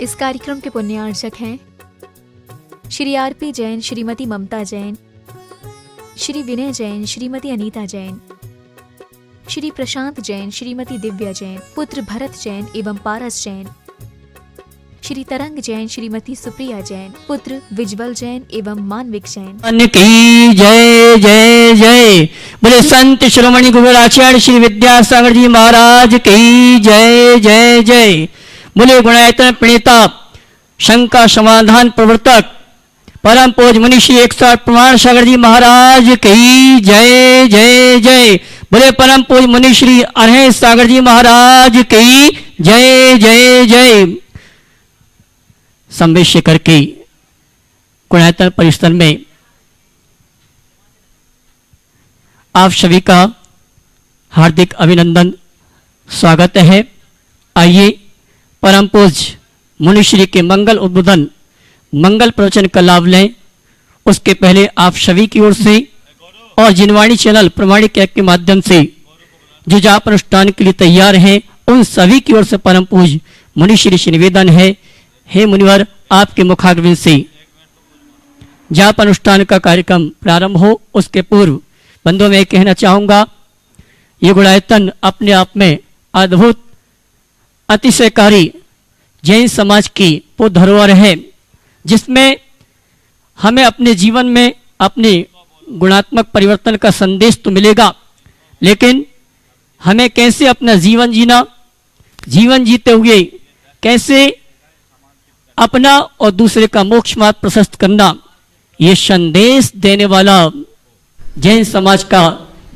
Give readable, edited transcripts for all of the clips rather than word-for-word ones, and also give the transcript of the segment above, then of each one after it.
इस कार्यक्रम के पुण्यार्चक हैं श्री आरपी जैन, श्रीमती ममता जैन, श्री विनय जैन, श्रीमती अनीता जैन, श्री प्रशांत जैन, श्रीमती दिव्या जैन, पुत्र भरत जैन एवं पारस जैन, श्री तरंग जैन, श्रीमती सुप्रिया जैन, पुत्र विज्वल जैन एवं मानविक जैन। की जय जय जय। बोले संत श्रोमणी गुरुराचार्य श्री विद्यासागर जी महाराज की जय जय जय। बोले गुणायतन प्रणेता, शंका समाधान प्रवर्तक, परम पूज मुनि श्री 108 प्रमाण सागर जी महाराज की जय जय जय। बोले परम पूज मुनि श्री अरहत सागर जी महाराज की जय जय जय। संवेश्य करके गुणायतन परिसर में आप सभी का हार्दिक अभिनंदन, स्वागत है। आइए परम पूज्य मुनिश्री के मंगल उद्बोधन, मंगल प्रवचन का लाभ लें। उसके पहले आप सभी की ओर से और जिनवाणी चैनल प्रमाणिक ऐप के माध्यम से जो जाप अनुष्ठान के लिए तैयार हैं, उन सभी की ओर से परम पूज्य मुनिश्री से निवेदन है, हे मुनिवर, आपके मुखाग्रविंद से जाप अनुष्ठान का कार्यक्रम प्रारंभ हो उसके पूर्व बंधुओं में कहना चाहूंगा, ये गुणायतन अपने आप में अद्भुत अतिशयकारी जैन समाज की वो धरोहर है, जिसमें हमें अपने जीवन में अपने गुणात्मक परिवर्तन का संदेश तो मिलेगा, लेकिन हमें कैसे अपना जीवन जीना, जीवन जीते हुए कैसे अपना और दूसरे का मोक्ष मार्ग प्रशस्त करना, ये संदेश देने वाला जैन समाज का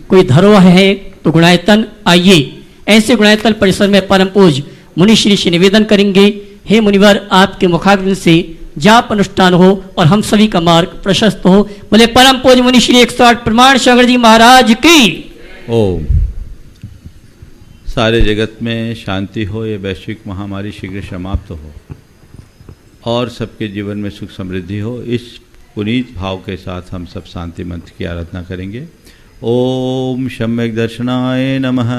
कोई धरोहर है तो गुणायतन। आइए ऐसे गुणायतन परिसर में परम पूज्य मुनिश्री से निवेदन करेंगे, हे मुनिवर, आपके मुखाग्रविंद से जाप अनुष्ठान हो और हम सभी का मार्ग प्रशस्त हो। बोले परम पूज्य मुनिश्री 108 प्रमाण सागर जी महाराज की ओम। सारे जगत में शांति हो, ये वैश्विक महामारी शीघ्र समाप्त हो और सबके जीवन में सुख समृद्धि हो। इस पुनीत भाव के साथ हम सब शांति मंत्र की आराधना करेंगे। ओम सम्यक दर्शनाय नमः।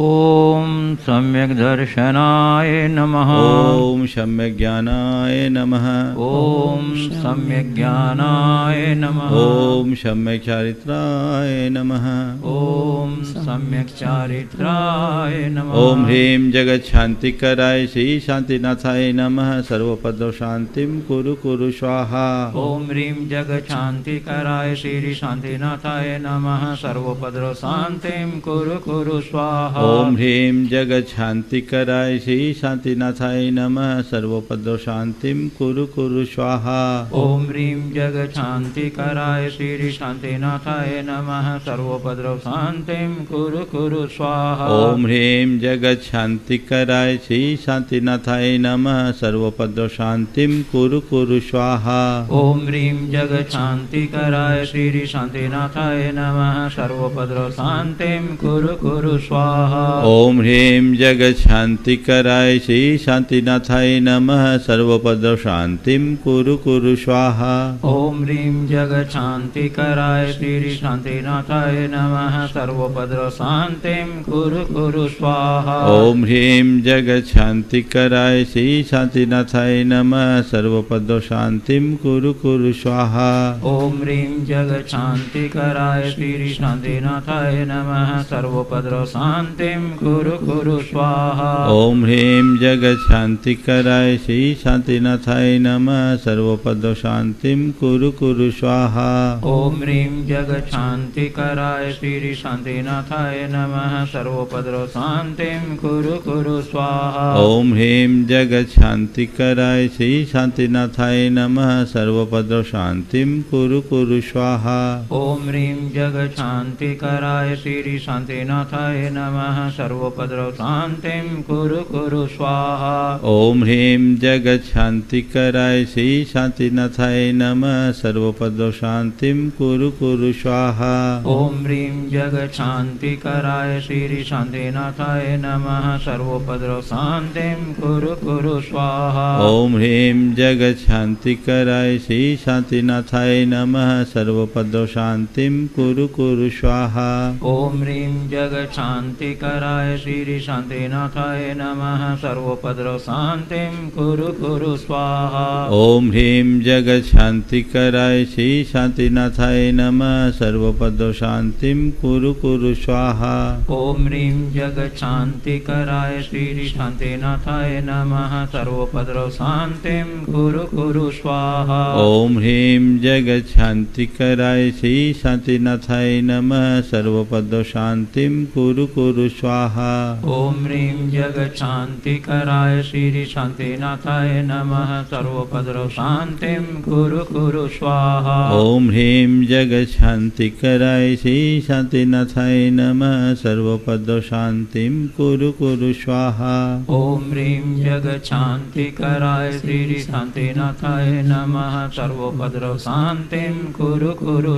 ओम सम्यक दर्शनाय नमः। ओम सम्यक ज्ञानाय नमः। ओम सम्यक ज्ञानाय नमः। ओम सम्यक चारित्राय नमः। ओम सम्यक चारित्राय नमः। ओम ह्रीं जगत शांति कराय श्री शांतिनाथाय नमः। सर्वपद शांतिम कुरु कुरु स्वाहा। ओम ह्रीं जगत शांति कराय श्री शांतिनाथाय नमः। सर्वोपद्रव शांतिम कुरु कुरु स्वाहा। ओम ह्रीं जगत शांति कराय श्री शांतिनाथाय नमः। सर्वोपद्रव शांतिम कुरु कुरु स्वाहा। ओम ह्रीं जगत शांति कराय श्री शांतिनाथाय नमः। सर्वोपद्रव शांतिम कुरु कुरु स्वाहा। ओम ह्रीं जगत शांति कराय श्री शांतिनाथाय नमः। सर्वोपद्रव शांतिम कुरु कुरु स्वाहा। ओम ह्रीं जगत शांति कराय श्री शांतिनाथाय नमः। सर्वोपद्रव शांतिम कुरु कुरु स्वाहा। ओम ह्रीं जगत शांति कराय श्री शांतिनाथाय नमः। सर्वोपद्रव शांतिम कुरु कुरु स्वाहा। ओम ह्रीं जगत शांति कराय श्री शांतिनाथाय नमः। सर्वोपद्रव शांतिम कुरु कुरु स्वाहा। ओम ह्रीं जगत शांति कराय श्री शांतिनाथाय नमः। सर्वोपद्रव शांतिम कुरु कुरु स्वाहा। ओम ह्रीं जगत शांति कराय श्री शांतिनाथाय नमः। सर्वोपद्रव शांतिम कुरु कुरु स्वाहा। ओम ह्रीं जगत शांति कराय श्री शांतिनाथाय नमः। सर्वोपद्रव शांतिम कुरु कुरु स्वाहा। ओम ह्रीं जगत शांति कराय श्री शांतिनाथाय नमः। सर्वोपद्रव शांतिम कुरु कुरु स्वाहा। ओम ह्रीं जगत शांति कराय श्री शांतिनाथाय नमः। सर्वोपद्रव शांतिम कुरु कुरु स्वाहा। ओम ह्रीं जगत शांति कराय श्री शांतिनाथाय नमः। सर्वोपद्रव शांतिम कुरु कुरु स्वाहा। ओम ह्रीं जगत शांति कराय श्री शांतिनाथाय नमः। सर्वोपद्रव शांतिम कुरु कुरु स्वाहा। ओम ह्रीं जगत शांति कराय श्री शांतिनाथाय नमः। सर्वोपद्रव शांतिम कुरु कुरु स्वाहा। ओम ह्रीं जगत शांति कराय श्री शांतिनाथाय नमः। सर्वोपद्रव शांतिम कुरु कुरु कुरु स्वाहा ॐ ह्रीं जगच्छान्तिकराय श्री शान्तिनाथाय नमः सर्वोपद्रव शान्तिं कुरु स्वाहा ओम ह्रीं जगत शांतिकराय श्री शांतिनाथाय नमः सर्वपद शांतिं कुरु स्वाहा ॐ ह्रीं जगच्छान्तिकराय श्री शान्तिनाथाय नमः सर्वोपद्रव शान्तिं कुरु स्वाहा ओम ह्रीं जगत शांतिकराय श्री शांतिनाथाय नमः सर्वपद शांतिं कुरु स्वाहा ॐ ह्रीं जगच्छान्तिकराय श्री शान्तिनाथाय नमः सर्वोपद्रव शान्तिं कुरु स्वाहा ओम ह्रीं जगत शांतिकराय श्री शांतिनाथाय नमः सर्वपद शांतिं कुरु स्वाहा ॐ ह्रीं जगच्छान्तिकराय श्री शान्तिनाथाय नमः सर्वोपद्रव शान्तिं कुरु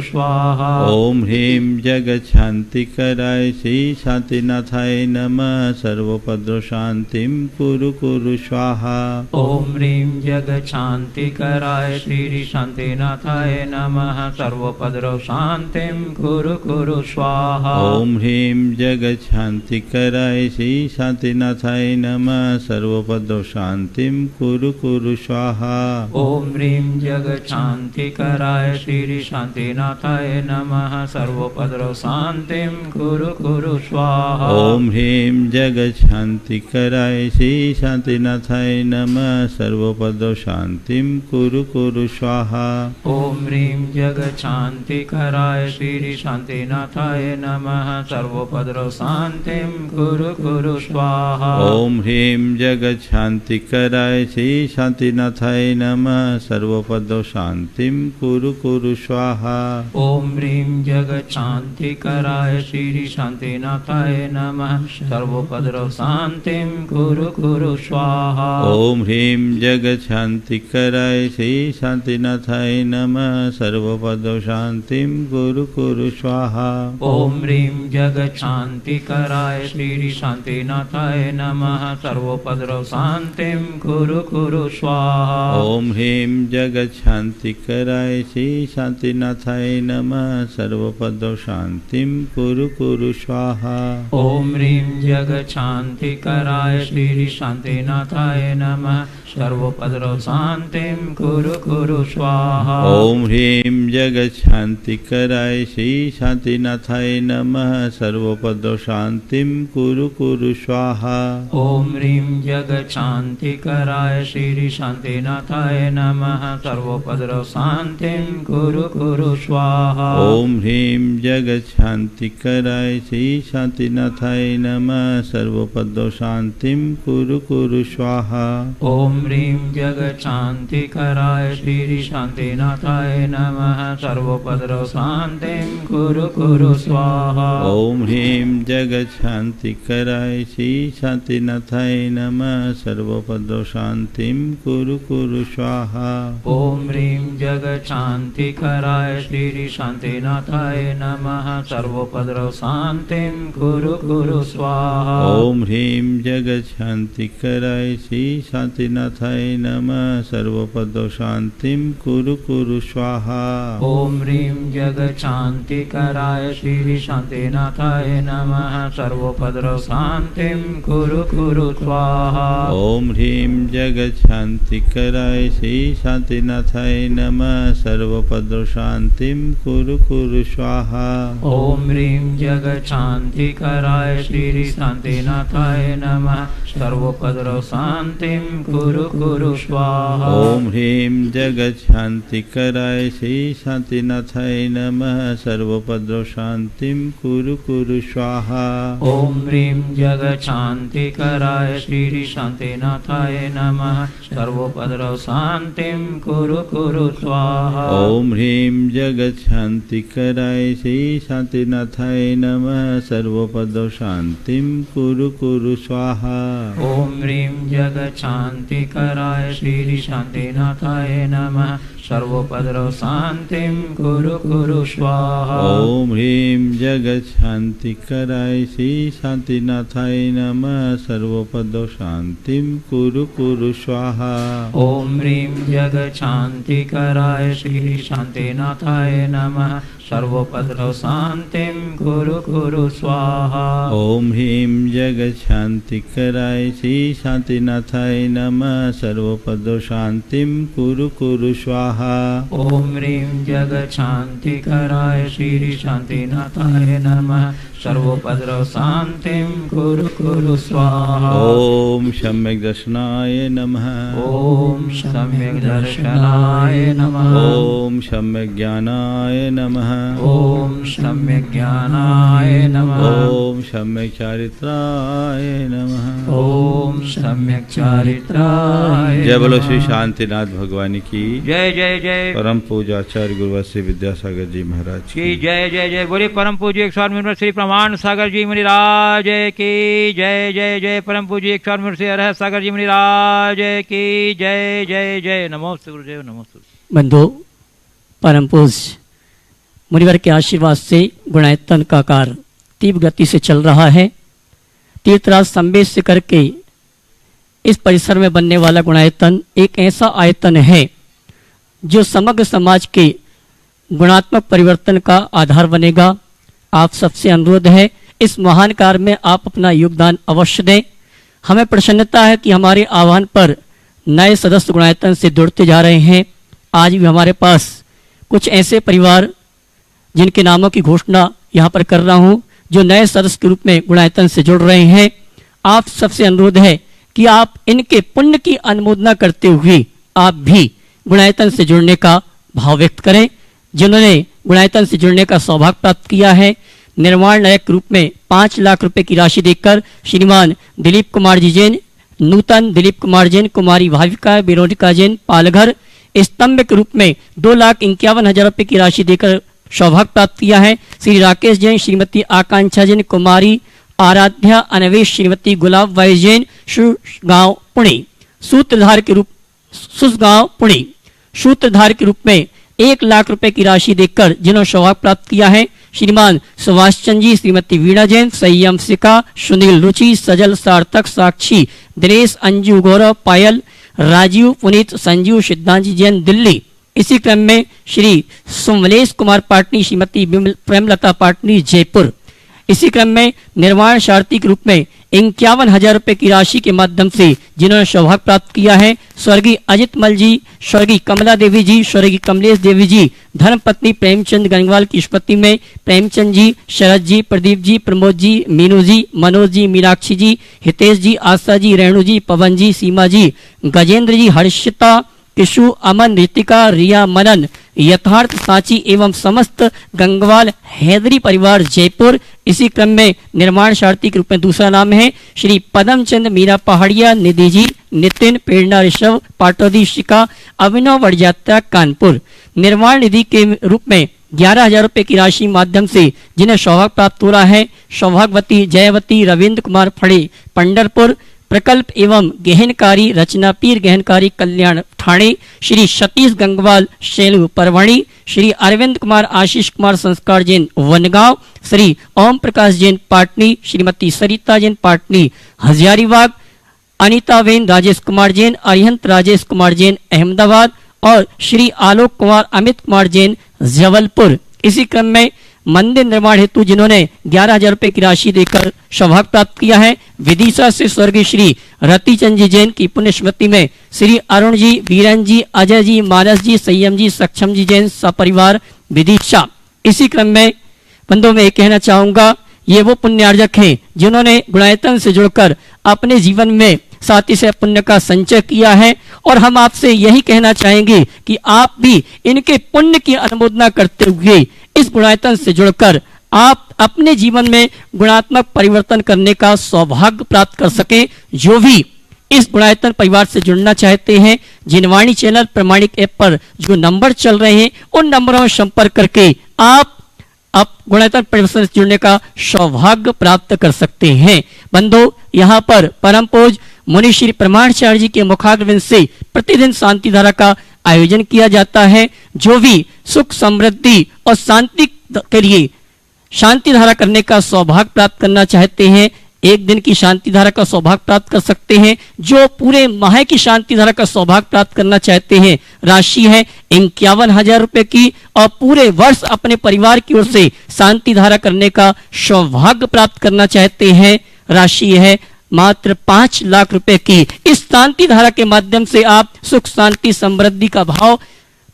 स्वाहा ओम ह्रीं जगत शांतिकराय श्री शांतिनाथाय नमः सर्वपद शांतिं कुरु स्वाहा ॐ ह्रीं जगच्छान्तिकराय श्री शान्तिनाथाय नमः सर्वोपद्रव शान्तिं कुरु स्वाहा ओम ह्रीं जगत शांतिकराय श्री शांतिनाथाय नमः सर्वपद शांतिं कुरु स्वाहा ॐ ह्रीं जगच्छान्तिकराय श्री शान्तिनाथाय नमः सर्वोपद्रव शान्तिं कुरु स्वाहा ओम ह्रीं जगत शांतिकराय श्री शांतिनाथाय नमः सर्वपद शांतिं कुरु स्वाहा ॐ ह्रीं जगच्छान्तिकराय श्री शान्तिनाथाय नमः सर्वोपद्रव शान्तिं कुरु स्वाहा ओम ह्रीं जगत शांतिकराय श्री शांतिनाथाय नमः सर्वपद शांतिं कुरु स्वाहा ॐ ह्रीं जगच्छान्तिकराय श्री शान्तिनाथाय नमः सर्वोपद्रव शान्तिं कुरु स्वाहा ओम ह्रीं जगत शांतिकराय श्री शांतिनाथाय नमः सर्वपद शांतिं कुरु स्वाहा ॐ ह्रीं जगच्छान्तिकराय श्री शान्तिनाथाय नमः सर्वोपद्रव शान्तिं कुरु स्वाहा ओम ह्रीं जगत शांतिकराय श्री शांतिनाथाय नमः सर्वपद शांतिं कुरु स्वाहा ॐ ह्रीं जगच्छान्तिकराय श्री शान्तिनाथाय नमः सर्वोपद्रव शान्तिं कुरु स्वाहा ओम ह्रीं जगत शांतिकराय श्री शांतिनाथाय नमः सर्वपद शांतिं कुरु स्वाहा ॐ ह्रीं जगच्छान्तिकराय श्री शान्तिनाथाय नमः सर्वोपद्रव शान्तिं कुरु स्वाहा ओम ह्रीं जगत शांतिकराय श्री शांतिनाथाय नमः सर्वपद शांतिं कुरु स्वाहा ॐ ह्रीं जगच्छान्तिकराय श्री शान्तिनाथाय नमः सर्वोपद्रव शान्तिं कुरु स्वाहा ओम ह्रीं जगत शांतिकराय श्री शांतिनाथाय नमः सर्वपद शांतिं कुरु स्वाहा ॐ ह्रीं जगच्छान्तिकराय श्री शान्तिनाथाय नमः सर्वोपद्रव शान्तिं कुरु स्वाहा ओम ह्रीं जगत शांतिकराय श्री शांतिनाथाय नमः सर्वपद शांतिं कुरु स्वाहा ॐ ह्रीं जगच्छान्तिकराय श्री शान्तिनाथाय नमः सर्वोपद्रव शान्तिं कुरु स्वाहा ओम ह्रीं जगत शांतिकराय श्री शांतिनाथाय नमः सर्वपद शांतिं कुरु स्वाहा ॐ ह्रीं जगच्छान्तिकराय श्री शान्तिनाथाय नमः सर्वोपद्रव शान्तिं कुरु स्वाहा ओम ह्रीं जगत शांतिकराय श्री शांतिनाथाय नमः सर्वपद शांतिं कुरु स्वाहा ॐ ह्रीं जगच्छान्तिकराय श्री शान्तिनाथाय नमः सर्वोपद्रव शान्तिं कुरु स्वाहा ओम ह्रीं जगत शांतिकराय श्री शांतिनाथाय नमः सर्वपद शांतिं कुरु स्वाहा ॐ ह्रीं जगच्छान्तिकराय श्री शान्तिनाथाय नमः सर्वोपद्रव शांतिं कुरु कुरु स्वाहा। ओम ह्रीं जगत शांति कराय श्री शांतिनाथाय नमः सर्वोपद्रव शांतिं कुरु कुरु स्वाहा। ओम ह्रीं जगत शांति कराय श्री शांतिनाथाय नमः सर्वोपद्रव शांतिं कुरु कुरु स्वाहा। ओम ह्रीं जगत शांति कराय श्री शांतिनाथाय नमः सर्वोपद्रव शांतिं कुरु कुरु स्वाहा। ओम ह्रीं जगत शांति कराय श्री शांतिनाथाय नमः सर्वोपद्रव शांतिं कुरु कुरु स्वाहा। ओम सम्यक दर्शनाय नमः। ओम सम्यक दर्शनाय नमः। ओम सम्यक ज्ञानाय नमः। ओम सम्यक ज्ञानाय नमः। ओम सम्यक चारित्राय नमः। ओम सम्यक चारित्राय। जय बोलो श्री शांतिनाथ भगवान की जय जय जय। परम पूजाचार्य गुरुवर श्री विद्यासागर जी महाराज की जय जय जय। बोले परम पूज्य एक स्वामी श्री प्रमाण सागर जी मुनिराज की जय जय जय। परम पूज्य एक स्वामी श्री अरहत सागर जी मुनिराज की जय जय जय। नमोस्तु गुरुदेव नमोस्तु। बंधु, परम पूज्य मुनिवर के आशीर्वाद से गुणायतन का कार्य तीव्र गति से चल रहा है। तीर्थराज संवेश से करके इस परिसर में बनने वाला गुणायतन एक ऐसा आयतन है जो समग्र समाज के गुणात्मक परिवर्तन का आधार बनेगा। आप सबसे अनुरोध है इस महान कार्य में आप अपना योगदान अवश्य दें। हमें प्रसन्नता है कि हमारे आह्वान पर नए सदस्य गुणायतन से जुड़ते जा रहे हैं। आज भी हमारे पास कुछ ऐसे परिवार जिनके नामों की घोषणा यहाँ पर कर रहा हूँ जो नए सदस्य के रूप में गुणायतन से जुड़ रहे हैं। आप सबसे अनुरोध है कि आप इनके पुण्य की अनुमोदना करते हुए आप भी गुणायतन से जुड़ने का भाव व्यक्त करें। जिन्होंने गुणायतन से जुड़ने का सौभाग्य प्राप्त किया है, निर्माण नायक रूप में 5 लाख रुपए की राशि देकर श्रीमान दिलीप कुमार जी जैन, नूतन दिलीप कुमार जैन, कुमारी भाविका विरोधिका जैन पालघर, स्तंभ के रूप में 2,51,000 रुपए की राशि देकर सौभाग्य प्राप्त किया है। श्री राकेश जैन, श्रीमती आकांक्षा जैन, कुमारी आराध्या अनवेश, श्रीमती गुलाब बाई जैन, सुसगांव पुणे। सूत्रधार के रूप सुसगांव पुणे सूत्रधार के रूप में 1 लाख रुपए की राशि देकर जिन्होंने सौभाग्य प्राप्त किया है श्रीमान सुभाष चंद्र जी, श्रीमती वीणा जैन, संयम सिका, सुनील रुचि, सजल सार्थक, साक्षी, दिनेश, अंजू, गौरव, पायल, राजीव, पुनीत, संजीव, सिद्धांत जैन दिल्ली। इसी क्रम में श्री सोमलेश कुमार पाटनी, श्रीमती प्रेमलता पाटनी जयपुर। इसी क्रम में निर्माण शारथी के रूप में 51,000 रुपए की राशि के माध्यम से जिन्होंने सौभाग्य प्राप्त किया है स्वर्गीय अजित मल जी, स्वर्गीय कमला देवी जी, स्वर्गीय कमलेश देवी जी। धर्मपत्नी प्रेमचंद गंगवाल की स्मृति में प्रेमचंद जी, शरद जी, प्रदीप जी, प्रमोद जी, मीनू जी, मनोज जी, मीनाक्षी जी, हितेश जी, आशा जी, रेणु जी, पवन जी, सीमा जी, गजेंद्र जी, हर्षिता, किशु, अमन, रितिका, रिया, मनन, यथार्थ, सांची एवं समस्त गंगवाल हैदरी परिवार जयपुर। इसी क्रम में निर्माण शारथी के रूप में दूसरा नाम है श्री पदम चंद मीरा पहाड़िया, निधि जी, नितिन, प्रेरणा ऋषभ, पाटौदी शिका, अभिनव वड़जात्या कानपुर। निर्माण निधि के रूप में 11,000 रुपए की राशि माध्यम से जिन्हें सौभाग्य प्राप्त हो रहा है सौभाग्यवती जयवती, रविंद्र कुमार फड़े पंडरपुर। प्रकल्प एवं गहनकारी रचना पीर गहनकारी कल्याण ठाणे, श्री सतीश गंगवाल शैलू परवाणी, श्री अरविंद कुमार आशीष कुमार संस्कार जैन वनगांव, श्री ओम प्रकाश जैन पाटनी, श्रीमती सरिता जैन पाटनी हजारीबाग, अनिता वेन राजेश कुमार जैन, अरिहंत राजेश कुमार जैन अहमदाबाद और श्री आलोक कुमार अमित कुमार जैन जबलपुर। इसी क्रम में मंदिर निर्माण हेतु जिन्होंने 11,000 रुपए की राशि देकर सौभाग्य प्राप्त किया है विदिशा से स्वर्गीय श्री रतिचंद जी जैन की पुण्य स्मृति में श्री अरुण जी, वीरन जी, अजय जी, मानस जी, संयम जी, सक्षम जी जैन सपरिवार विदिशा। इसी क्रम में बंधुओं में कहना चाहूंगा ये वो पुण्यार्जक हैं जिन्होंने गुणायतन से जुड़कर अपने जीवन में साथी से पुण्य का संचय किया है और हम आपसे यही कहना चाहेंगे कि आप भी इनके पुण्य की अनुमोदना करते हुए इस गुणायतन से जुड़कर आप अपने जीवन में गुणात्मक परिवर्तन करने का सौभाग्य प्राप्त कर सके। जो भी इस गुणायतन परिवार से जुड़ना चाहते हैं जिनवाणी चैनल प्रमाणिक ऐप पर जो नंबर चल रहे हैं उन नंबरों में संपर्क करके आप गुणायतन परिवार से जुड़ने का सौभाग्य प्राप्त कर सकते हैं। बंधु, यहाँ पर परम पूज्य मुनि श्री प्रमाणाचार्य जी के मुखारविंद से प्रतिदिन शांति धारा का आयोजन किया जाता है। जो भी सुख समृद्धि और शांति के लिए शांति धारा करने का सौभाग्य प्राप्त करना चाहते हैं, एक दिन की शांति धारा का सौभाग्य प्राप्त कर सकते हैं। जो पूरे माह की शांति धारा का सौभाग्य प्राप्त करना चाहते हैं, राशि है 51,000 रुपए की, और पूरे वर्ष अपने परिवार की ओर से शांति धारा करने का सौभाग्य प्राप्त करना चाहते हैं, राशि है मात्र 5 लाख रुपए की। इस शांति धारा के माध्यम से आप सुख शांति समृद्धि का भाव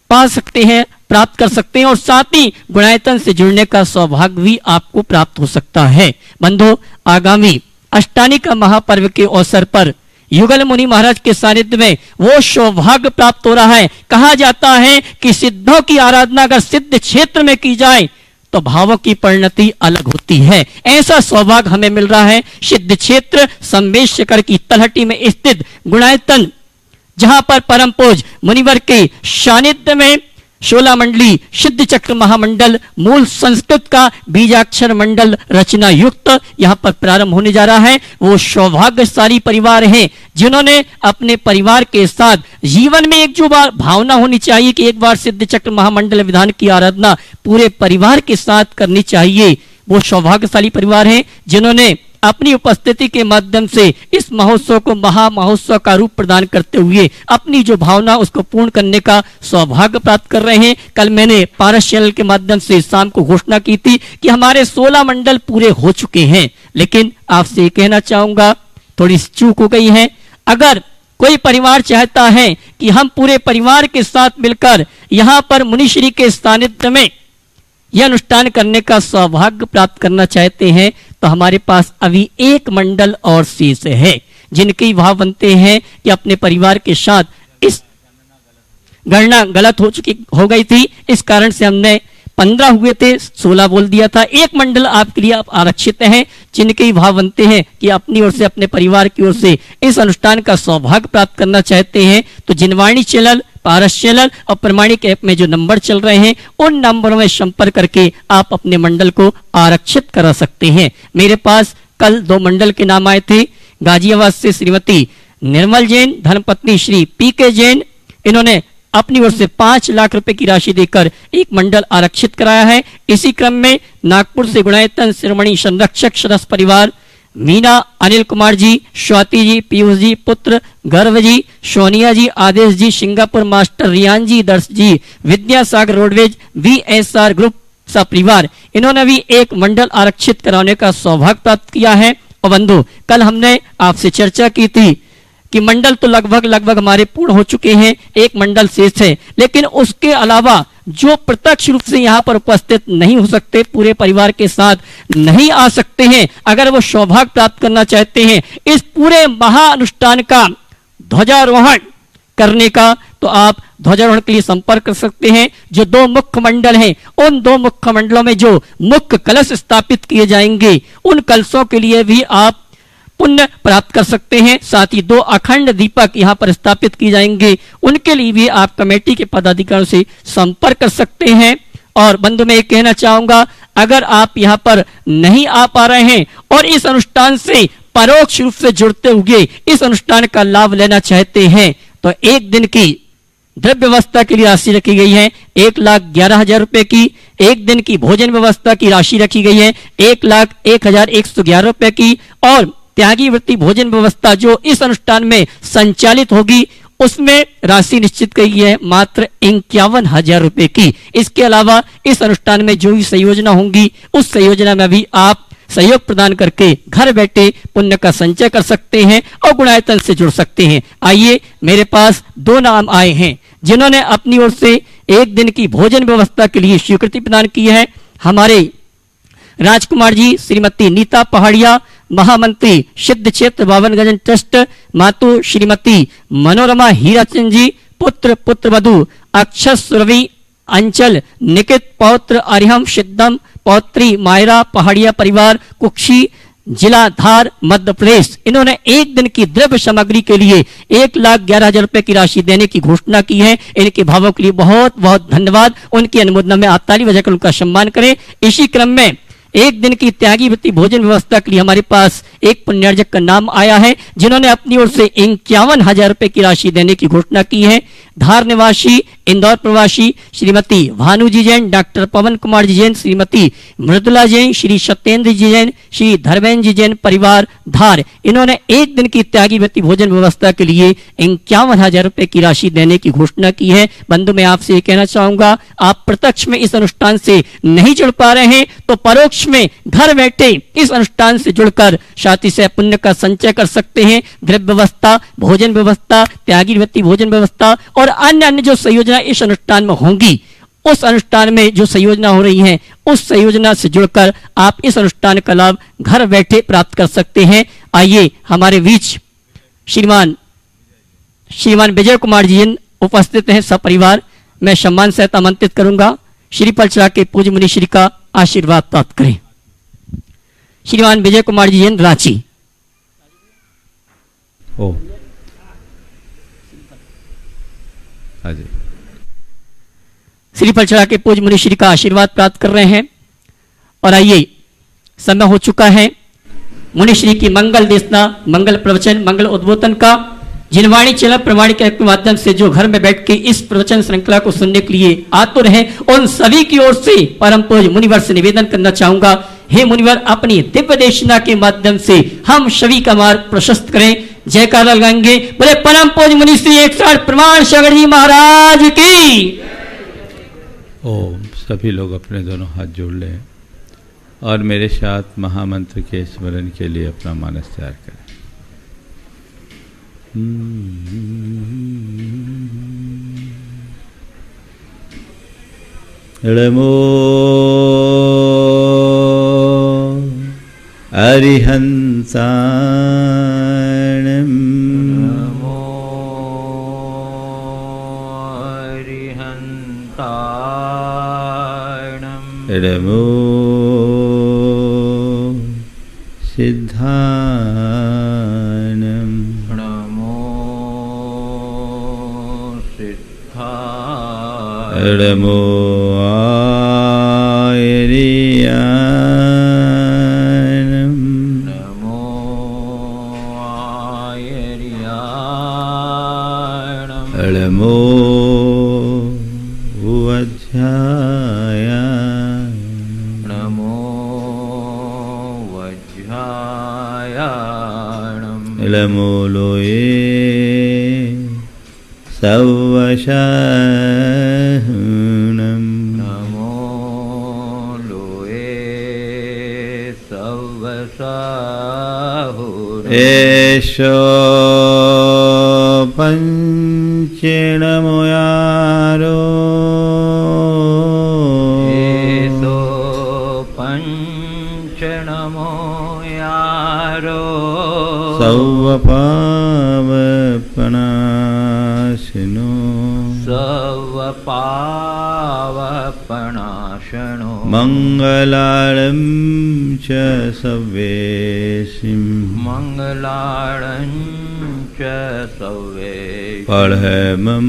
पा सकते हैं, प्राप्त कर सकते हैं, और साथ ही गुणायतन से जुड़ने का सौभाग्य भी आपको प्राप्त हो सकता है। बंधु, आगामी अष्टानी का महापर्व के अवसर पर युगल मुनि महाराज के सानिध्य में वो सौभाग्य प्राप्त हो रहा है। कहा जाता है कि सिद्धों की आराधना अगर सिद्ध क्षेत्र में की जाए तो भावों की परिणति अलग होती है। ऐसा सौभाग्य हमें मिल रहा है। सिद्ध क्षेत्र संवेशकर की तलहटी में स्थित गुणायतन, जहां पर परम पूज मुनिवर के सानिध्य में 16 मंडली सिद्ध चक्र महामंडल मूल संस्कृत का बीजाक्षर मंडल रचना युक्त यहां पर प्रारंभ होने जा रहा है। वो सौभाग्यशाली परिवार हैं जिन्होंने अपने परिवार के साथ जीवन में एक जो बार भावना होनी चाहिए कि एक बार सिद्ध चक्र महामंडल विधान की आराधना पूरे परिवार के साथ करनी चाहिए। वो सौभाग्यशाली परिवार हैं जिन्होंने अपनी उपस्थिति के माध्यम से इस महोत्सव को महा महोत्सव का रूप प्रदान करते हुए अपनी जो भावना उसको पूर्ण करने का सौभाग्य प्राप्त कर रहे हैं। कल मैंने पारस चैनल के माध्यम से शाम को घोषणा की थी कि हमारे 16 मंडल पूरे हो चुके हैं, लेकिन आपसे ये कहना चाहूंगा थोड़ी चूक हो गई है। अगर कोई परिवार चाहता है कि हम पूरे परिवार के साथ मिलकर यहाँ पर मुनिश्री के सानिध्य में यह अनुष्ठान करने का सौभाग्य प्राप्त करना चाहते हैं, तो हमारे पास अभी एक मंडल और शेष है जिनके भाव बनते हैं कि अपने परिवार के साथ इस गणना गलत हो गई थी, इस कारण से हमने 15 हुए थे, 16 बोल दिया था। एक मंडल आपके लिए आप आरक्षित हैं जिनके भाव बनते हैं कि अपनी ओर से अपने परिवार की ओर से इस अनुष्ठान का सौभाग्य प्राप्त करना चाहते हैं, तो जिनवाणी चैनल, पारस चैनल और प्रमाणिक ऐप में जो नंबर चल रहे हैं उन नंबरों में संपर्क करके आप अपने मंडल को आरक्षित करा सकते हैं। मेरे पास कल 2 मंडल के नाम आए थे। गाजियाबाद से श्रीमती निर्मल जैन, धर्मपत्नी श्री पीके जैन, इन्होंने अपनी ओर से 5 लाख रुपए की राशि देकर एक मंडल आरक्षित कराया है। इसी क्रम में नागपुर से गुणायतन शिरोमणि संरक्षक सदस्य परिवार मीना अनिल कुमार जी, स्वाति जी, पीयूष जी, पुत्र गर्व जी, सोनिया जी, आदेश जी, सिंगापुर मास्टर रियान जी, दर्श जी, विद्यासागर रोडवेज VSR ग्रुप सा परिवार, इन्होंने भी एक मंडल आरक्षित कराने का सौभाग्य प्राप्त किया है। और बंधु, कल हमने आपसे चर्चा की थी कि मंडल तो लगभग हमारे पूर्ण हो चुके हैं, एक मंडल शेष है, लेकिन उसके अलावा जो प्रत्यक्ष रूप से यहाँ पर उपस्थित नहीं हो सकते, पूरे परिवार के साथ नहीं आ सकते हैं, अगर वो सौभाग्य प्राप्त करना चाहते हैं इस पूरे महाअनुष्ठान का ध्वजारोहण करने का, तो आप ध्वजारोहण के लिए संपर्क कर सकते हैं। जो 2 मुख्य मंडल हैं, उन 2 मुख्य मंडलों में जो मुख्य कलश स्थापित किए जाएंगे उन कलशों के लिए भी आप पुण्य प्राप्त कर सकते हैं। साथ ही 2 अखंड दीपक यहाँ पर स्थापित किए जाएंगे, उनके लिए भी आप कमेटी के पदाधिकारियों से संपर्क कर सकते हैं। और बंधु, मैं ये कहना चाहूंगा, अगर आप यहाँ पर नहीं आ पा रहे हैं और इस अनुष्ठान से परोक्ष रूप से जुड़ते हुए इस अनुष्ठान का लाभ लेना चाहते हैं, तो एक दिन की द्रव्य व्यवस्था के लिए राशि रखी गई है 1,11,000 रुपए की। एक दिन की भोजन व्यवस्था की राशि रखी गई है 1,01,111 रुपए की। और त्यागी वृत्ति भोजन व्यवस्था जो इस अनुष्ठान में संचालित होगी उसमें राशि निश्चित की गई है मात्र 51,000 रुपए की। इसके अलावा इस अनुष्ठान में जो भी संयोजना होंगी उस संयोजना में भी आप सहयोग प्रदान करके घर बैठे पुण्य का संचय कर सकते हैं और गुणायतन से जुड़ सकते हैं। आइए, मेरे पास 2 नाम आए हैं जिन्होंने अपनी ओर से एक दिन की भोजन व्यवस्था के लिए स्वीकृति प्रदान की है। हमारे राजकुमार जी, श्रीमती नीता पहाड़िया, महामंत्री सिद्ध क्षेत्र बाबनगंज ट्रस्ट, मातु श्रीमती मनोरमा हीराचंद जी, पुत्र वधु अक्षर सुरभि अंचल निकित, पौत्र अरिहम सिद्धम, पौत्री मायरा पहाड़िया परिवार, कुक्षी जिला धार मध्य प्रदेश। इन्होंने एक दिन की द्रव्य सामग्री के लिए 1,11,000 रुपए की राशि देने की घोषणा की है। इनके भावों के लिए बहुत बहुत धन्यवाद। उनकी अनुमोदना में आप ताली बजाकर उनका सम्मान करें। इसी क्रम में एक दिन की त्यागी वृत्ति भोजन व्यवस्था के लिए हमारे पास एक पुण्यार्जक का नाम आया है जिन्होंने अपनी ओर से 51,000 रुपए की राशि देने की घोषणा की है। धार निवासी इंदौर प्रवासी श्रीमती भानुजी जैन, डॉक्टर पवन कुमार जी जैन, श्रीमती मृदुला जैन, श्री सत्येंद्र जी जैन, श्री धर्मेंद्र जी जैन परिवार धार, इन्होंने एक दिन की त्यागी व्यक्ति भोजन व्यवस्था के लिए 51,000 रुपए की राशि देने की घोषणा की है। बंधु, मैं आपसे ये कहना चाहूंगा, आप प्रत्यक्ष में इस अनुष्ठान से नहीं जुड़ पा रहे हैं तो परोक्ष में घर बैठे इस अनुष्ठान से जुड़कर शाति से पुण्य का संचय कर सकते हैं। द्रव्य व्यवस्था, भोजन व्यवस्था, त्यागी व्यक्ति भोजन व्यवस्था और अन्य अन्य जो संयोजना इस अनुष्ठान में होंगी, उस अनुष्ठान में जो संयोजना हो रही है उस संयोजना से जुड़कर आप इस अनुष्ठान का लाभ घर बैठे प्राप्त कर सकते हैं। आइए हमारे बीच श्रीमान विजय कुमार जी उपस्थित हैं सपरिवार। मैं सम्मान सहित आमंत्रित करूंगा, श्री पर चढ़ा के पूज्य मुनि श्री का आशीर्वाद प्राप्त करें। श्रीमान विजय कुमार जी रांची। ओ हाजी, श्री पर चढ़ा के पूज्य मुनि श्री का आशीर्वाद प्राप्त कर रहे हैं। और आइए, समय हो चुका है मुनि श्री की मंगल देशना, मंगल प्रवचन, मंगल उद्बोधन का। जिनवाणी चैनल प्रमाणिक के माध्यम से जो घर में बैठ के इस प्रवचन श्रृंखला को सुनने के लिए आतुर हैं, उन सभी की ओर से परम पूज्य मुनिवर से निवेदन करना चाहूंगा, हे मुनिवर, अपनी दिव्य देशना के माध्यम से हम सभी का मार्ग प्रशस्त करें। जयकारा लगाएंगे, बोले परम पूज्य मुनि श्री 108 प्रमाण सागर जी महाराज की। ओम। सभी लोग अपने दोनों हाथ जोड़ लें और मेरे साथ महामंत्र के स्मरण के लिए अपना मानस तैयार करें। नमो अरिहंताणं, नमो अरिहंताणं, नमो सिद्धाणं, नमो सिद्धाय, नमो आयर्याणं, नमो आयर्याणं, नमो वज्रायाणं, नमो वज्रायाणं, नमो लोये सवशाहनं, नमो लोये सवसाहुरं, एषो पञ्चेणमुयारो, एषो पञ्चनमो यारो, सौवपावपनाशिनो, सवपावपणाशनो, मङ्गलाळं च सव्येशिं, मङ्गलाळं च सव्ये, पढमं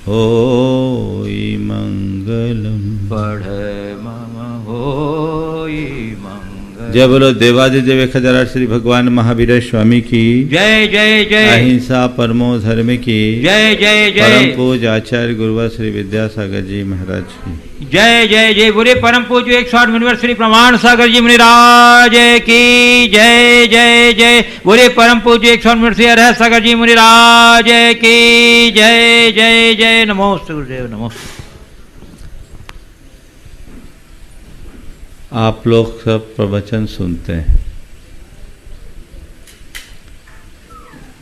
होयि मङ्गलम्। पढ़ मम होई मंगल। जय बोलो देवादिदेव 1008 श्री भगवान महावीर स्वामी की जय जय जय, अहिंसा परमो धर्म की जय जय परम जय, पूज्य आचार्य गुरुवर श्री विद्यासागर जी महाराज की जय जय जय। बोले परम पूज्य 108 मुनिवर श्री प्रमाण सागर जी मुनिराज की जय जय जय। बोले परम पूज्य 108 मुनिवर श्री अरहत सागर जी मुनिराज की जय जय जय। नमो गुरुदेव, नमो। आप लोग सब प्रवचन सुनते हैं,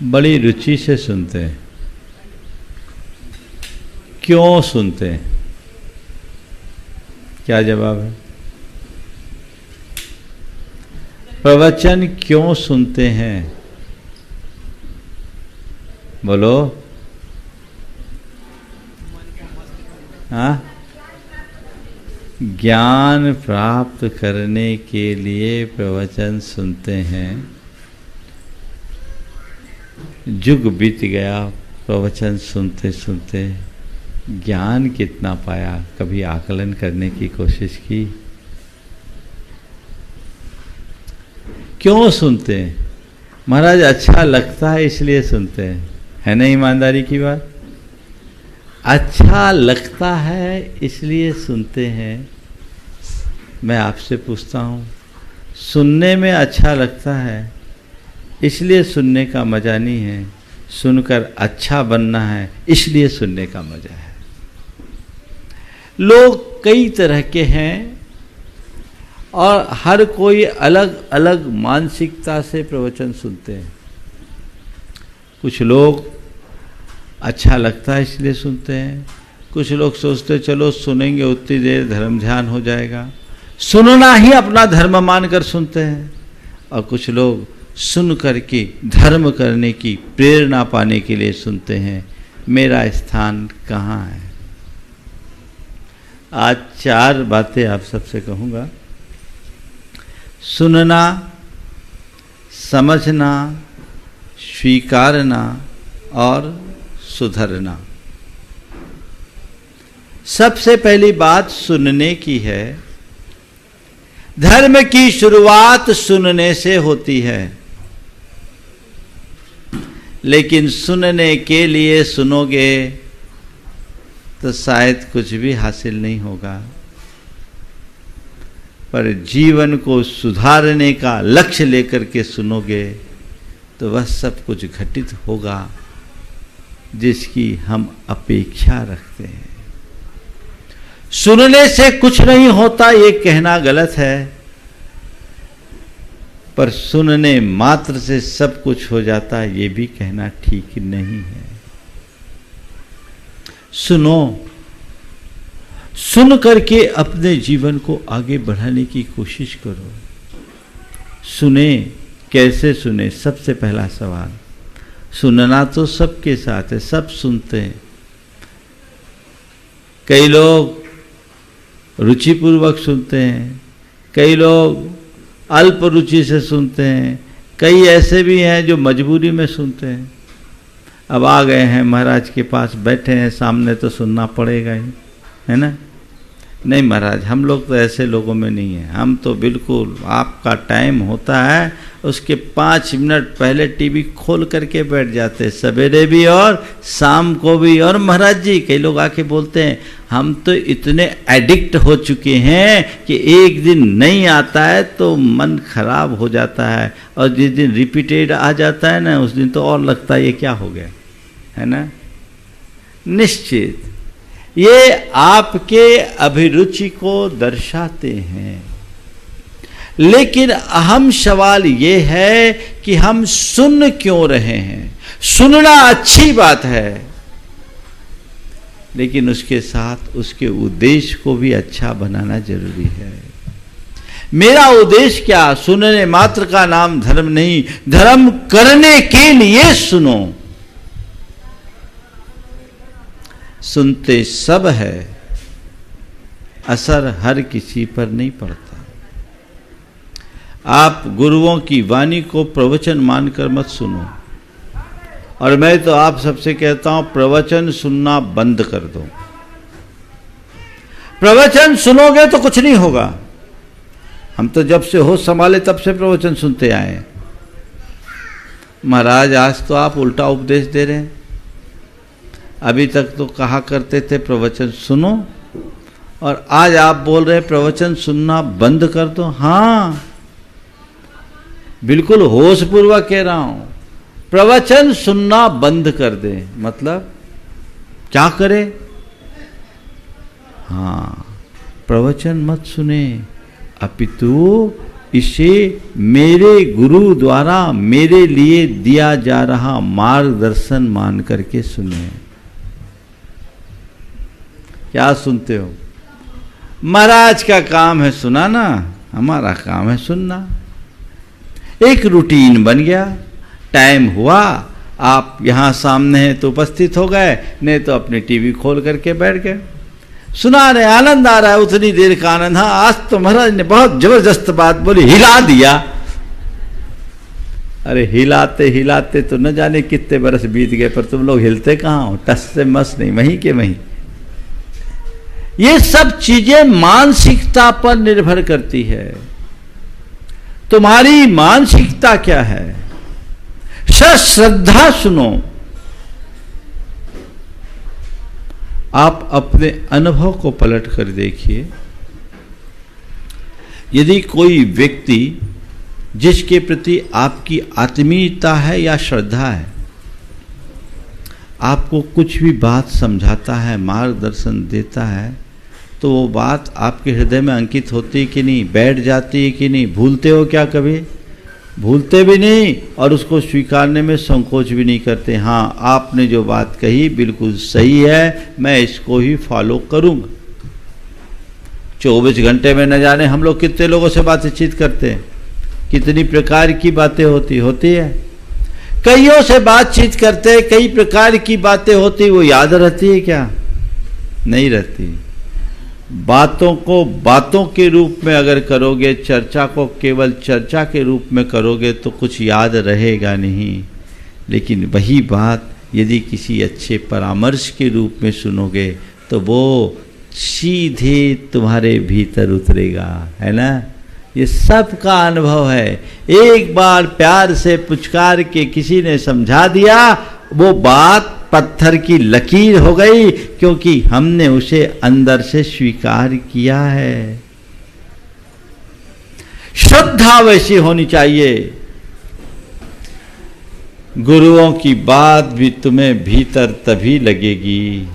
बड़ी रुचि से सुनते हैं। क्यों सुनते हैं? क्या जवाब है? प्रवचन क्यों सुनते हैं? बोलो। हाँ, ज्ञान प्राप्त करने के लिए प्रवचन सुनते हैं। युग बीत गया प्रवचन सुनते सुनते, ज्ञान कितना पाया, कभी आकलन करने की कोशिश की? क्यों सुनते हैं? महाराज अच्छा लगता है इसलिए सुनते हैं, है ना ईमानदारी की बात? अच्छा लगता है इसलिए सुनते हैं। मैं आपसे पूछता हूँ, सुनने में अच्छा लगता है इसलिए सुनने का मज़ा नहीं है, सुनकर अच्छा बनना है इसलिए सुनने का मज़ा है। लोग कई तरह के हैं और हर कोई अलग अलग मानसिकता से प्रवचन सुनते हैं। कुछ लोग अच्छा लगता है इसलिए सुनते हैं, कुछ लोग सोचते चलो सुनेंगे उतनी देर धर्म ध्यान हो जाएगा, सुनना ही अपना धर्म मानकर सुनते हैं। और कुछ लोग सुन करके धर्म करने की प्रेरणा पाने के लिए सुनते हैं। मेरा स्थान कहाँ है? आज 4 बातें आप सबसे कहूँगा। सुनना, समझना, स्वीकारना और सुधरना। सबसे पहली बात सुनने की है। धर्म की शुरुआत सुनने से होती है, लेकिन सुनने के लिए सुनोगे तो शायद कुछ भी हासिल नहीं होगा, पर जीवन को सुधारने का लक्ष्य लेकर के सुनोगे तो वह सब कुछ घटित होगा जिसकी हम अपेक्षा रखते हैं। सुनने से कुछ नहीं होता ये कहना गलत है, पर सुनने मात्र से सब कुछ हो जाता ये भी कहना ठीक नहीं है। सुनो, सुन करके अपने जीवन को आगे बढ़ाने की कोशिश करो। सुने, कैसे सुने? सबसे पहला सवाल। सुनना तो सबके साथ है, सब सुनते हैं। कई लोग रुचिपूर्वक सुनते हैं, कई लोग अल्प रुचि से सुनते हैं, कई ऐसे भी हैं जो मजबूरी में सुनते हैं। अब आ गए हैं महाराज के पास, बैठे हैं सामने तो सुनना पड़ेगा ही, है ना? नहीं महाराज, हम लोग तो ऐसे लोगों में नहीं हैं। हम तो बिल्कुल आपका टाइम होता है उसके 5 मिनट पहले टीवी खोल करके बैठ जाते, सवेरे भी और शाम को भी। और महाराज जी, कई लोग आके बोलते हैं हम तो इतने एडिक्ट हो चुके हैं कि एक दिन नहीं आता है तो मन खराब हो जाता है, और जिस दिन रिपीटेड आ जाता है ना उस दिन तो और लगता है ये क्या हो गया, है ना? निश्चित ये आपके अभिरुचि को दर्शाते हैं, लेकिन अहम सवाल ये है कि हम सुन क्यों रहे हैं। सुनना अच्छी बात है, लेकिन उसके साथ उसके उद्देश्य को भी अच्छा बनाना जरूरी है। मेरा उद्देश्य क्या? सुनने मात्र का नाम धर्म नहीं, धर्म करने के लिए सुनो। सुनते सब है, असर हर किसी पर नहीं पड़ता। आप गुरुओं की वाणी को प्रवचन मानकर मत सुनो, और मैं तो आप सबसे कहता हूं प्रवचन सुनना बंद कर दो। प्रवचन सुनोगे तो कुछ नहीं होगा। हम तो जब से होश संभाले तब से प्रवचन सुनते आए। महाराज आज तो आप उल्टा उपदेश दे रहे हैं। अभी तक तो कहा करते थे प्रवचन सुनो, और आज आप बोल रहे हैं प्रवचन सुनना बंद कर दो। हाँ, बिल्कुल होशपूर्वक कह रहा हूं, प्रवचन सुनना बंद कर दे। मतलब क्या करे? हाँ, प्रवचन मत सुने, अपितु इसे मेरे गुरु द्वारा मेरे लिए दिया जा रहा मार्गदर्शन मान करके सुने। क्या सुनते हो? महाराज का काम है सुनाना, हमारा काम है सुनना। एक रूटीन बन गया, टाइम हुआ, आप यहाँ सामने हैं तो उपस्थित हो गए, नहीं तो अपनी टीवी खोल करके बैठ गए। सुना रहे, आनंद आ रहा है, उतनी देर का आनंद। हाँ, आज तो महाराज ने बहुत जबरदस्त बात बोली, हिला दिया। अरे हिलाते हिलाते तो न जाने कितने बरस बीत गए, पर तुम लोग हिलते कहाँ हो? टस से मस नहीं, वहीं के वहीं। ये सब चीजें मानसिकता पर निर्भर करती है। तुम्हारी मानसिकता क्या है? श्रद्धा सुनो। आप अपने अनुभव को पलट कर देखिए। यदि कोई व्यक्ति जिसके प्रति आपकी आत्मीयता है या श्रद्धा है, आपको कुछ भी बात समझाता है, मार्गदर्शन देता है, तो वो बात आपके हृदय में अंकित होती है कि नहीं, बैठ जाती है कि नहीं, भूलते हो क्या कभी? भूलते भी नहीं और उसको स्वीकारने में संकोच भी नहीं करते। हाँ, आपने जो बात कही बिल्कुल सही है, मैं इसको ही फॉलो करूंगा। 24 घंटे में न जाने हम लोग कितने लोगों से बातचीत करते हैं, कितनी प्रकार की बातें होती है। कईयों से बातचीत करते हैं, कई प्रकार की बातें होती, वो याद रहती है क्या? नहीं रहती। बातों को बातों के रूप में अगर करोगे, चर्चा को केवल चर्चा के रूप में करोगे तो कुछ याद रहेगा नहीं। लेकिन वही बात यदि किसी अच्छे परामर्श के रूप में सुनोगे तो वो सीधे तुम्हारे भीतर उतरेगा, है ना। ये सबका अनुभव है। एक बार प्यार से पुचकार के किसी ने समझा दिया, वो बात पत्थर की लकीर हो गई, क्योंकि हमने उसे अंदर से स्वीकार किया है। श्रद्धा वैसी होनी चाहिए। गुरुओं की बात भी तुम्हें भीतर तभी लगेगी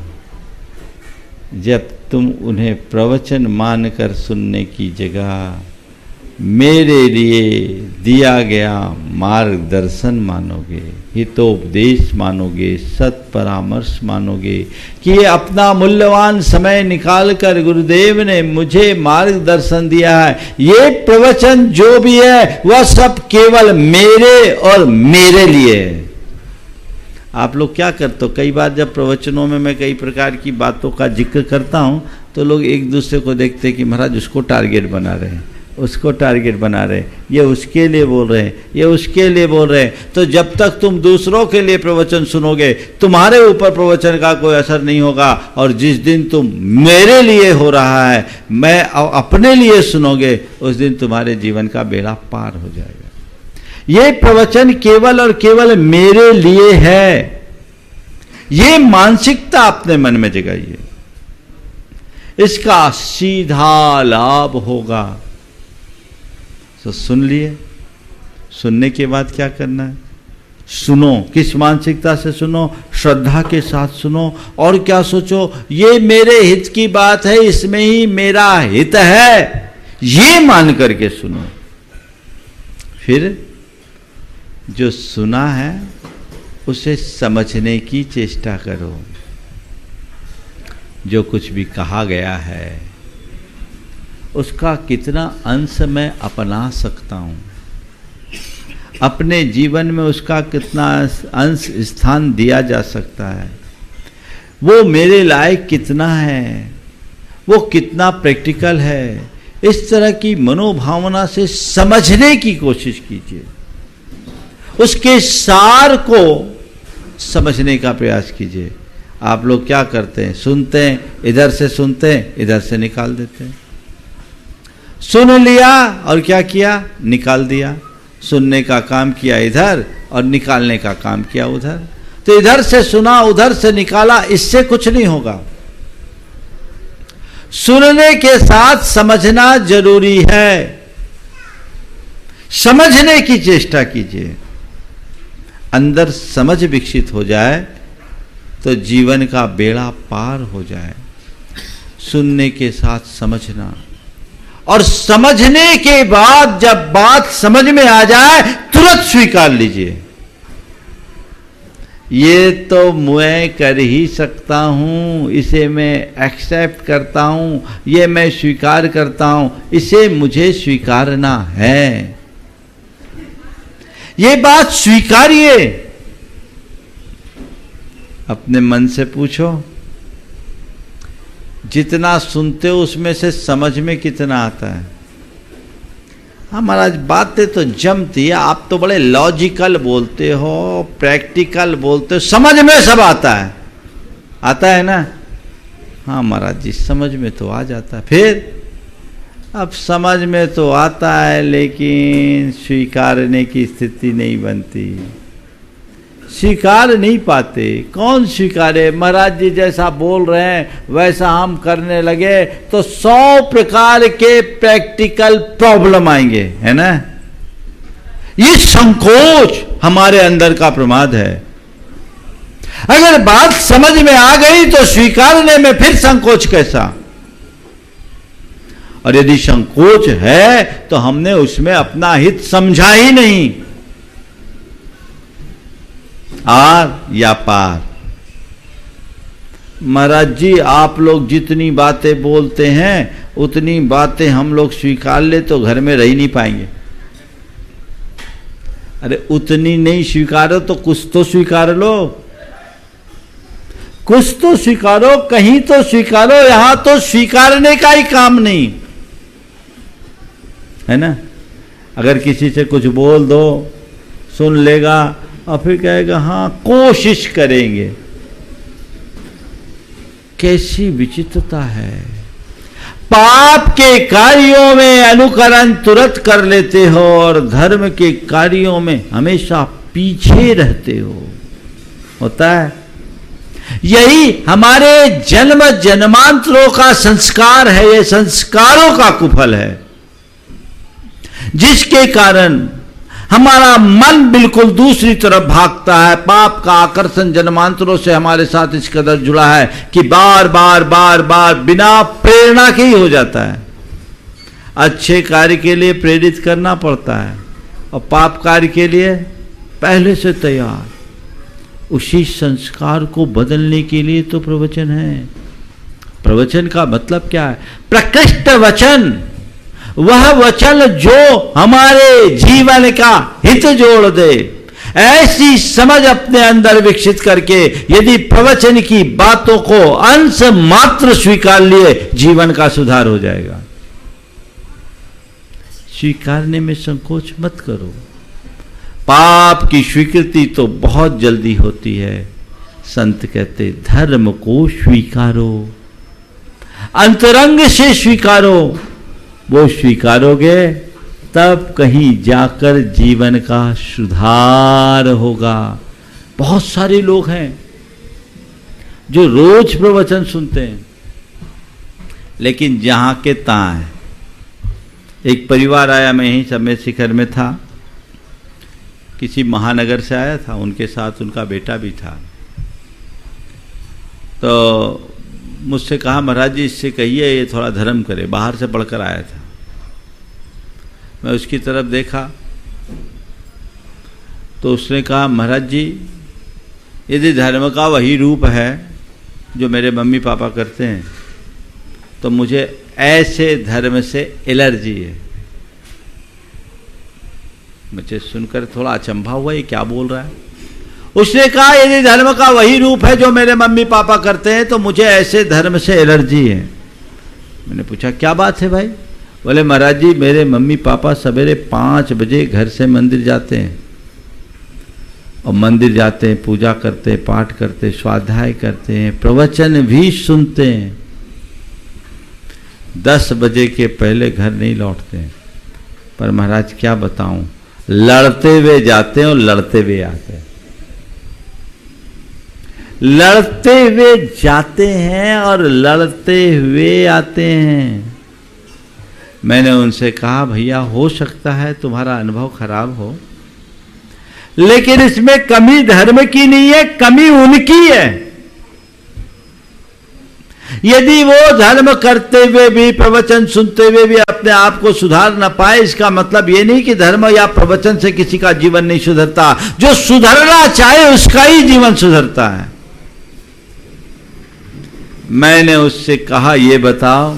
जब तुम उन्हें प्रवचन मानकर सुनने की जगह मेरे लिए दिया गया मार्गदर्शन मानोगे, हितोपदेश मानोगे, सत परामर्श मानोगे कि ये अपना मूल्यवान समय निकालकर गुरुदेव ने मुझे मार्गदर्शन दिया है। ये प्रवचन जो भी है वह सब केवल मेरे और मेरे लिए है। आप लोग क्या करते हो? कई बार जब प्रवचनों में मैं कई प्रकार की बातों का जिक्र करता हूं तो लोग एक दूसरे को देखते हैं कि महाराज उसको टारगेट बना रहे हैं, उसको टारगेट बना रहे हैं, ये उसके लिए बोल रहे हैं, ये उसके लिए बोल रहे हैं। तो जब तक तुम दूसरों के लिए प्रवचन सुनोगे तुम्हारे ऊपर प्रवचन का कोई असर नहीं होगा, और जिस दिन तुम मेरे लिए हो रहा है, मैं अपने लिए सुनोगे, उस दिन तुम्हारे जीवन का बेड़ा पार हो जाएगा। ये प्रवचन केवल और केवल मेरे लिए है, ये मानसिकता अपने मन में जगाइए। इसका सीधा लाभ होगा। तो सुन लिए, सुनने के बाद क्या करना है? सुनो। किस मानसिकता से सुनो? श्रद्धा के साथ सुनो। और क्या सोचो? ये मेरे हित की बात है, इसमें ही मेरा हित है, ये मान करके सुनो। फिर जो सुना है उसे समझने की चेष्टा करो। जो कुछ भी कहा गया है उसका कितना अंश मैं अपना सकता हूँ, अपने जीवन में उसका कितना अंश स्थान दिया जा सकता है, वो मेरे लायक कितना है, वो कितना प्रैक्टिकल है। इस तरह की मनोभावना से समझने की कोशिश कीजिए, उसके सार को समझने का प्रयास कीजिए। आप लोग क्या करते हैं? सुनते हैं, इधर से सुनते हैं, इधर से निकाल देते हैं। सुन लिया और क्या किया? निकाल दिया। सुनने का काम किया इधर और निकालने का काम किया उधर। तो इधर से सुना, उधर से निकाला, इससे कुछ नहीं होगा। सुनने के साथ समझना जरूरी है। समझने की चेष्टा कीजिए। अंदर समझ विकसित हो जाए तो जीवन का बेड़ा पार हो जाए। सुनने के साथ समझना, और समझने के बाद जब बात समझ में आ जाए तुरंत स्वीकार लीजिए। ये तो मैं कर ही सकता हूं, इसे मैं एक्सेप्ट करता हूं, ये मैं स्वीकार करता हूं, इसे मुझे स्वीकारना है। ये बात स्वीकारिए। अपने मन से पूछो, जितना सुनते हो उसमें से समझ में कितना आता है? हाँ महाराज, बातें तो जमती है, आप तो बड़े लॉजिकल बोलते हो, प्रैक्टिकल बोलते हो, समझ में सब आता है। आता है ना? हाँ महाराज जी, समझ में तो आ जाता है। फिर अब समझ में तो आता है लेकिन स्वीकारने की स्थिति नहीं बनती। स्वीकार नहीं पाते। कौन स्वीकारे? महाराज जी जैसा बोल रहे हैं वैसा हम करने लगे तो 100 प्रकार के प्रैक्टिकल प्रॉब्लम आएंगे, है ना। ये संकोच हमारे अंदर का प्रमाद है। अगर बात समझ में आ गई तो स्वीकारने में फिर संकोच कैसा? और यदि संकोच है तो हमने उसमें अपना हित समझा ही नहीं। आर या पार। महाराज जी आप लोग जितनी बातें बोलते हैं उतनी बातें हम लोग स्वीकार ले तो घर में रह नहीं पाएंगे। अरे उतनी नहीं स्वीकारो तो कुछ तो स्वीकार लो, कुछ तो स्वीकारो, कहीं तो स्वीकारो। यहां तो स्वीकारने का ही काम नहीं है ना। अगर किसी से कुछ बोल दो, सुन लेगा और फिर कहेगा हाँ कोशिश करेंगे। कैसी विचित्रता है। पाप के कार्यों में अनुकरण तुरंत कर लेते हो और धर्म के कार्यों में हमेशा पीछे रहते हो। होता है। यही हमारे जन्म जन्मांतरों का संस्कार है। ये संस्कारों का कुफल है जिसके कारण हमारा मन बिल्कुल दूसरी तरफ भागता है। पाप का आकर्षण जन्मांतरों से हमारे साथ इस कदर जुड़ा है कि बार बार बार बार बिना प्रेरणा के ही हो जाता है। अच्छे कार्य के लिए प्रेरित करना पड़ता है और पाप कार्य के लिए पहले से तैयार। उसी संस्कार को बदलने के लिए तो प्रवचन है। प्रवचन का मतलब क्या है? प्रकृष्ट वचन, वह वचन जो हमारे जीवन का हित जोड़ दे। ऐसी समझ अपने अंदर विकसित करके यदि प्रवचन की बातों को अंश मात्र स्वीकार लिए जीवन का सुधार हो जाएगा। स्वीकारने में संकोच मत करो। पाप की स्वीकृति तो बहुत जल्दी होती है। संत कहते धर्म को स्वीकारो, अंतरंग से स्वीकारो। वो स्वीकारोगे तब कहीं जाकर जीवन का सुधार होगा। बहुत सारे लोग हैं जो रोज प्रवचन सुनते हैं लेकिन जहां के तहां है। एक परिवार आया, मैं यहीं समय शिखर में था, किसी महानगर से आया था, उनके साथ उनका बेटा भी था। तो मुझसे कहा महाराज जी इससे कहिए ये थोड़ा धर्म करे, बाहर से पढ़कर आया था। मैं उसकी तरफ देखा तो उसने कहा महाराज जी यदि धर्म का वही रूप है जो मेरे मम्मी पापा करते हैं तो मुझे ऐसे धर्म से एलर्जी है। मुझे सुनकर थोड़ा अचंभा हुआ, ये क्या बोल रहा है। उसने कहा यदि धर्म का वही रूप है जो मेरे मम्मी पापा करते हैं तो मुझे ऐसे धर्म से एलर्जी है। मैंने पूछा क्या बात है भाई? बोले महाराज जी मेरे मम्मी पापा सवेरे 5 बजे घर से मंदिर जाते हैं और मंदिर जाते हैं, पूजा करते हैं, पाठ करते हैं, स्वाध्याय करते हैं, प्रवचन भी सुनते हैं। 10 बजे के पहले घर नहीं लौटते हैं। पर महाराज क्या बताऊं, लड़ते हुए जाते हैं और लड़ते हुए आते हैं। लड़ते हुए जाते हैं और लड़ते हुए आते हैं। मैंने उनसे कहा भैया हो सकता है तुम्हारा अनुभव खराब हो, लेकिन इसमें कमी धर्म की नहीं है, कमी उनकी है। यदि वो धर्म करते हुए भी, प्रवचन सुनते हुए भी अपने आप को सुधार न पाए, इसका मतलब ये नहीं कि धर्म या प्रवचन से किसी का जीवन नहीं सुधरता। जो सुधरना चाहे उसका ही जीवन सुधरता है। मैंने उससे कहा ये बताओ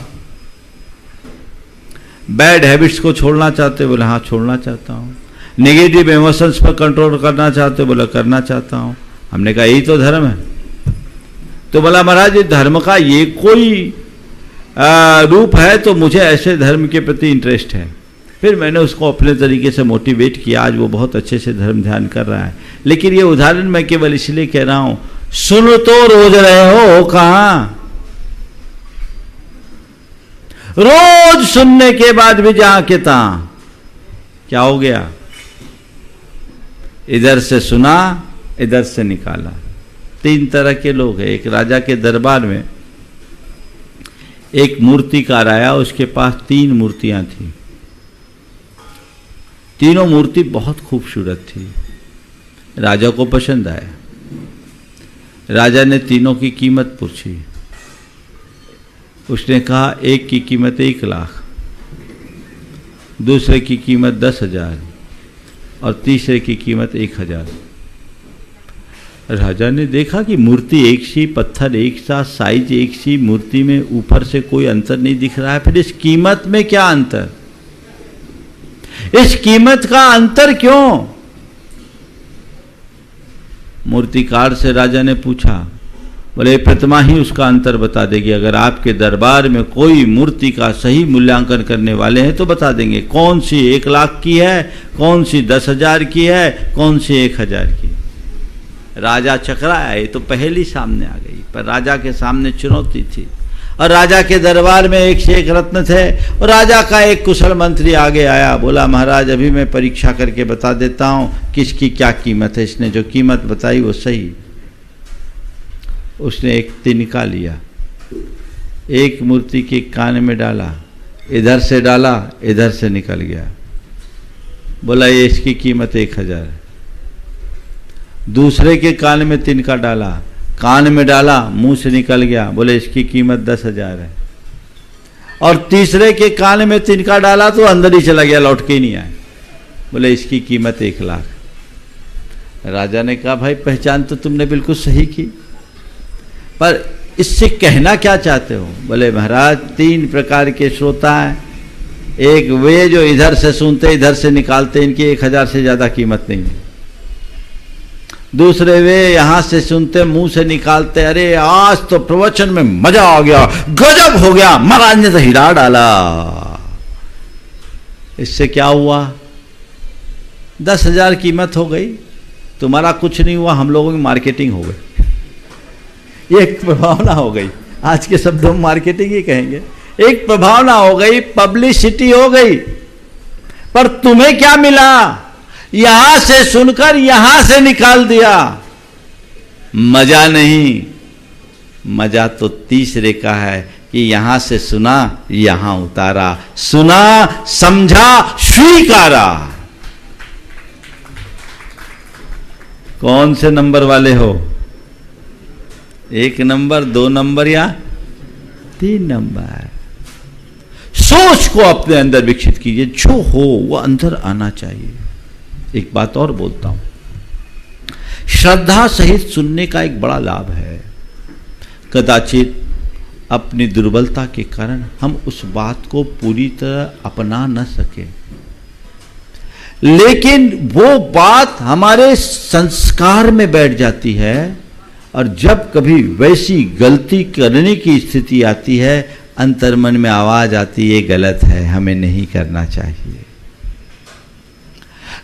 बैड हैबिट्स को छोड़ना चाहते? बोले हाँ छोड़ना चाहता हूँ। नेगेटिव इमोशंस पर कंट्रोल करना चाहते? बोला करना चाहता हूँ। हमने कहा यही तो धर्म है। तो बोला महाराज ये धर्म का ये कोई रूप है तो मुझे ऐसे धर्म के प्रति इंटरेस्ट है। फिर मैंने उसको अपने तरीके से मोटिवेट किया। आज वो बहुत अच्छे से धर्म ध्यान कर रहा है। लेकिन ये उदाहरण मैं केवल इसलिए कह रहा हूं, सुन तो रोज रहे हो कहां? रोज सुनने के बाद भी जहां के तहां क्या हो गया? इधर से सुना इधर से निकाला। 3 तरह के लोग हैं। एक राजा के दरबार में एक मूर्तिकार आया, उसके पास 3 मूर्तियां थी। तीनों मूर्ति बहुत खूबसूरत थी। राजा को पसंद आया। राजा ने तीनों की कीमत पूछी। उसने कहा एक की कीमत 1 लाख, दूसरे की कीमत 10,000 और तीसरे की कीमत 1,000। राजा ने देखा कि मूर्ति एक सी, पत्थर एक सा, साइज एक सी, मूर्ति में ऊपर से कोई अंतर नहीं दिख रहा है। फिर इस कीमत में क्या अंतर, इस कीमत का अंतर क्यों? मूर्तिकार से राजा ने पूछा। बोले प्रतिमा ही उसका अंतर बता देगी। अगर आपके दरबार में कोई मूर्ति का सही मूल्यांकन करने वाले हैं तो बता देंगे कौन सी 1 लाख की है, कौन सी 10,000 की है, कौन सी 1,000 की। राजा चकराया, ये तो पहेली सामने आ गई। पर राजा के सामने चुनौती थी और राजा के दरबार में 1 से 1 रत्न थे। और राजा का एक कुशल मंत्री आगे आया, बोला महाराज अभी मैं परीक्षा करके बता देता हूं किसकी क्या कीमत है। इसने जो कीमत बताई वो सही। उसने एक तिनका लिया, एक मूर्ति के कान में डाला, इधर से डाला, इधर से निकल गया। बोला ये इसकी कीमत 1,000 है। दूसरे के कान में तिनका डाला, कान में डाला, मुंह से निकल गया। बोले इसकी कीमत 10,000 है। और तीसरे के कान में तिनका डाला तो अंदर ही चला गया, लौट के ही नहीं आया। बोले इसकी कीमत 1 लाख। राजा ने कहा भाई पहचान तो तुमने बिल्कुल सही की, पर इससे कहना क्या चाहते हो? बोले महाराज 3 प्रकार के श्रोता हैं। एक वे जो इधर से सुनते इधर से निकालते, इनकी 1,000 से ज्यादा कीमत नहीं है। दूसरे वे यहां से सुनते मुंह से निकालते, अरे आज तो प्रवचन में मजा आ गया, गजब हो गया, महाराज ने तो हिला डाला। इससे क्या हुआ? 10,000 कीमत हो गई, तुम्हारा कुछ नहीं हुआ, हम लोगों की मार्केटिंग हो गई। ये एक प्रभावना हो गई। आज के शब्दों में मार्केटिंग ही कहेंगे। एक प्रभावना हो गई, पब्लिसिटी हो गई। पर तुम्हें क्या मिला? यहां से सुनकर यहां से निकाल दिया। मजा नहीं, मजा तो तीसरे का है कि यहां से सुना, यहां उतारा, सुना, समझा, स्वीकारा। कौन से नंबर वाले हो? 1 नंबर, 2 नंबर या 3 नंबर? सोच को अपने अंदर विकसित कीजिए, जो हो वो अंदर आना चाहिए। एक बात और बोलता हूं, श्रद्धा सहित सुनने का एक बड़ा लाभ है। कदाचित अपनी दुर्बलता के कारण हम उस बात को पूरी तरह अपना न सके, लेकिन वो बात हमारे संस्कार में बैठ जाती है। और जब कभी वैसी गलती करने की स्थिति आती है, अंतर्मन में आवाज आती है ये गलत है, हमें नहीं करना चाहिए।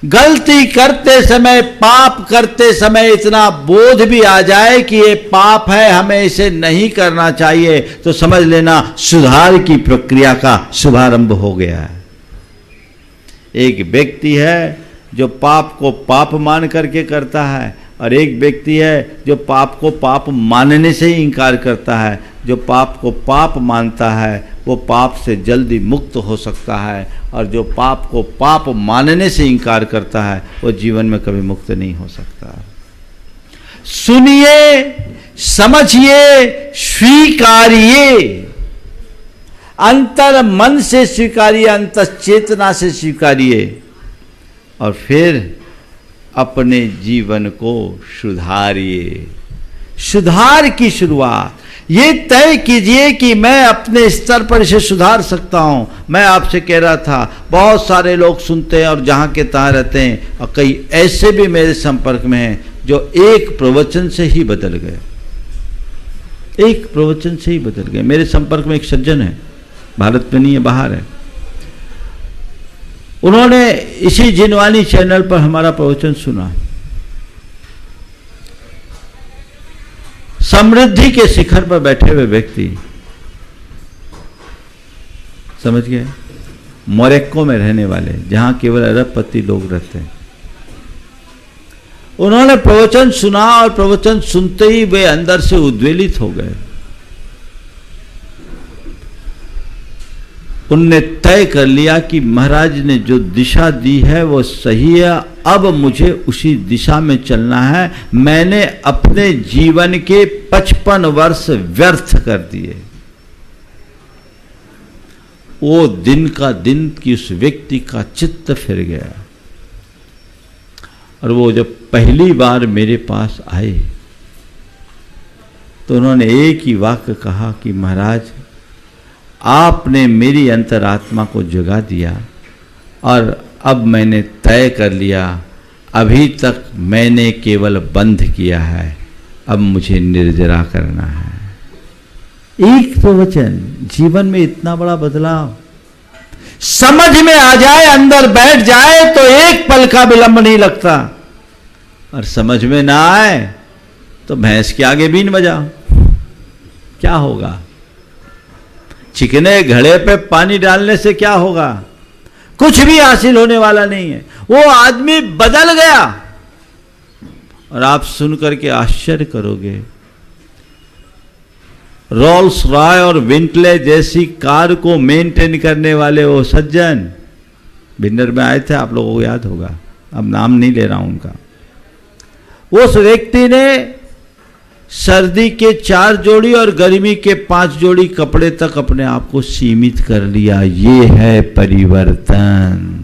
गलती करते समय, पाप करते समय इतना बोध भी आ जाए कि ये पाप है, हमें इसे नहीं करना चाहिए, तो समझ लेना सुधार की प्रक्रिया का शुभारंभ हो गया है। एक व्यक्ति है जो पाप को पाप मान करके करता है, और एक व्यक्ति है जो पाप को पाप मानने से ही इंकार करता है। जो पाप को पाप मानता है वो पाप से जल्दी मुक्त हो सकता है, और जो पाप को पाप मानने से इंकार करता है वो जीवन में कभी मुक्त नहीं हो सकता। सुनिए, समझिए, स्वीकारिए। अंतर मन से स्वीकारिए, अंतर चेतना से स्वीकारिए, और फिर अपने जीवन को सुधारिए। सुधार की शुरुआत ये तय कीजिए कि मैं अपने स्तर पर इसे सुधार सकता हूं। मैं आपसे कह रहा था, बहुत सारे लोग सुनते हैं और जहां के तहां रहते हैं, और कई ऐसे भी मेरे संपर्क में हैं जो एक प्रवचन से ही बदल गए। एक प्रवचन से ही बदल गए। मेरे संपर्क में एक सज्जन है, भारत में नहीं है, बाहर है। उन्होंने इसी जिनवानी चैनल पर हमारा प्रवचन सुना। समृद्धि के शिखर पर बैठे हुए व्यक्ति, समझ गए, मोरक्को में रहने वाले, जहां केवल अरबपति लोग रहते हैं। उन्होंने प्रवचन सुना और प्रवचन सुनते ही वे अंदर से उद्वेलित हो गए। उनने तय कर लिया कि महाराज ने जो दिशा दी है वो सही है, अब मुझे उसी दिशा में चलना है। मैंने अपने जीवन के 55 वर्ष व्यर्थ कर दिए। वो दिन का दिन कि उस व्यक्ति का चित्त फिर गया और वो जब पहली बार मेरे पास आए तो उन्होंने एक ही वाक्य कहा कि महाराज, आपने मेरी अंतरात्मा को जगा दिया और अब मैंने तय कर लिया, अभी तक मैंने केवल बंध किया है, अब मुझे निर्जरा करना है। एक प्रवचन जीवन में इतना बड़ा बदलाव, समझ में आ जाए, अंदर बैठ जाए तो एक पल का विलंब नहीं लगता, और समझ में ना आए तो भैंस के आगे बीन बजाओ, क्या होगा? चिकने घड़े पे पानी डालने से क्या होगा? कुछ भी हासिल होने वाला नहीं है। वो आदमी बदल गया और आप सुन करके आश्चर्य करोगे। रोल्स रॉय और विंटले जैसी कार को मेंटेन करने वाले वो सज्जन भिंडर में आए थे, आप लोगों को याद होगा, अब नाम नहीं ले रहा हूं उनका। उस व्यक्ति ने सर्दी के 4 जोड़ी और गर्मी के 5 जोड़ी कपड़े तक अपने आप को सीमित कर लिया। ये है परिवर्तन।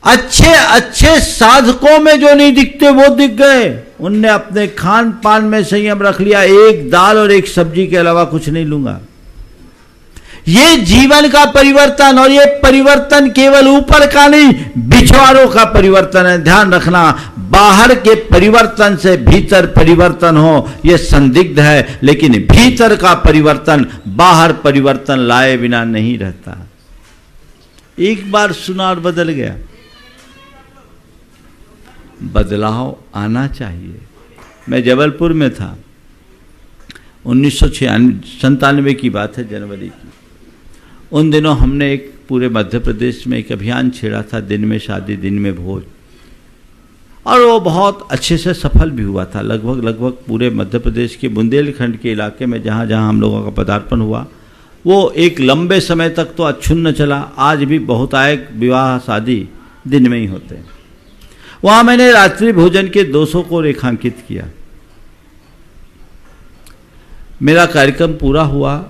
अच्छे अच्छे साधकों में जो नहीं दिखते वो दिख गए। उनने अपने खान पान में संयम रख लिया, एक दाल और एक सब्जी के अलावा कुछ नहीं लूंगा। ये जीवन का परिवर्तन, और ये परिवर्तन केवल ऊपर का नहीं, विचारों का परिवर्तन है। ध्यान रखना, बाहर के परिवर्तन से भीतर परिवर्तन हो यह संदिग्ध है, लेकिन भीतर का परिवर्तन बाहर परिवर्तन लाए बिना नहीं रहता। एक बार सुना और बदल गया। बदलाव आना चाहिए। मैं जबलपुर में था, 1997 की बात है, जनवरी की। उन दिनों हमने एक पूरे मध्य प्रदेश में एक अभियान छेड़ा था, दिन में शादी दिन में भोज, और वो बहुत अच्छे से सफल भी हुआ था। लगभग पूरे मध्य प्रदेश के बुंदेलखंड के इलाके में जहाँ जहाँ हम लोगों का पदार्पण हुआ, वो एक लंबे समय तक तो अक्षुण्ण चला। आज भी बहुतायत विवाह शादी दिन में ही होते हैं। वहाँ मैंने रात्रि भोजन के 200 को रेखांकित किया। मेरा कार्यक्रम पूरा हुआ,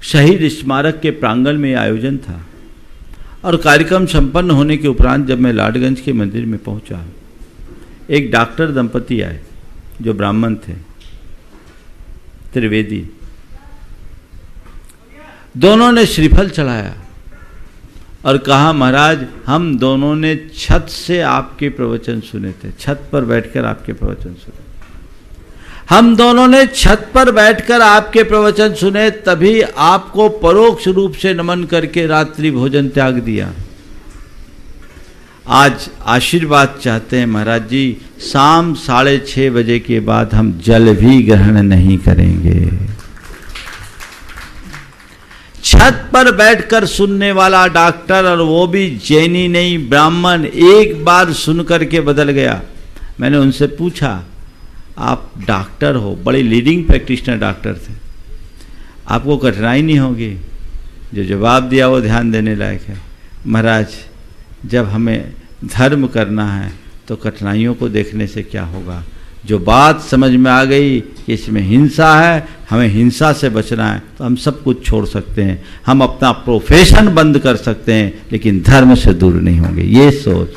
शहीद स्मारक के प्रांगण में आयोजन था, और कार्यक्रम संपन्न होने के उपरांत जब मैं लाडगंज के मंदिर में पहुंचा, एक डॉक्टर दंपति आए जो ब्राह्मण थे, त्रिवेदी। दोनों ने श्रीफल चढ़ाया और कहा, महाराज हम दोनों ने छत से आपके प्रवचन सुने थे, छत पर बैठकर आपके प्रवचन सुने। हम दोनों ने छत पर बैठकर आपके प्रवचन सुने, तभी आपको परोक्ष रूप से नमन करके रात्रि भोजन त्याग दिया। आज आशीर्वाद चाहते हैं महाराज जी, शाम 6:30 बजे के बाद हम जल भी ग्रहण नहीं करेंगे। छत पर बैठकर सुनने वाला डॉक्टर, और वो भी जैनी नहीं ब्राह्मण, एक बार सुन करके बदल गया। मैंने उनसे पूछा, आप डॉक्टर हो, बड़े लीडिंग प्रैक्टिशनर डॉक्टर थे, आपको कठिनाई नहीं होगी? जो जवाब दिया वो ध्यान देने लायक है। महाराज जब हमें धर्म करना है तो कठिनाइयों को देखने से क्या होगा? जो बात समझ में आ गई कि इसमें हिंसा है, हमें हिंसा से बचना है, तो हम सब कुछ छोड़ सकते हैं, हम अपना प्रोफेशन बंद कर सकते हैं, लेकिन धर्म से दूर नहीं होंगे। ये सोच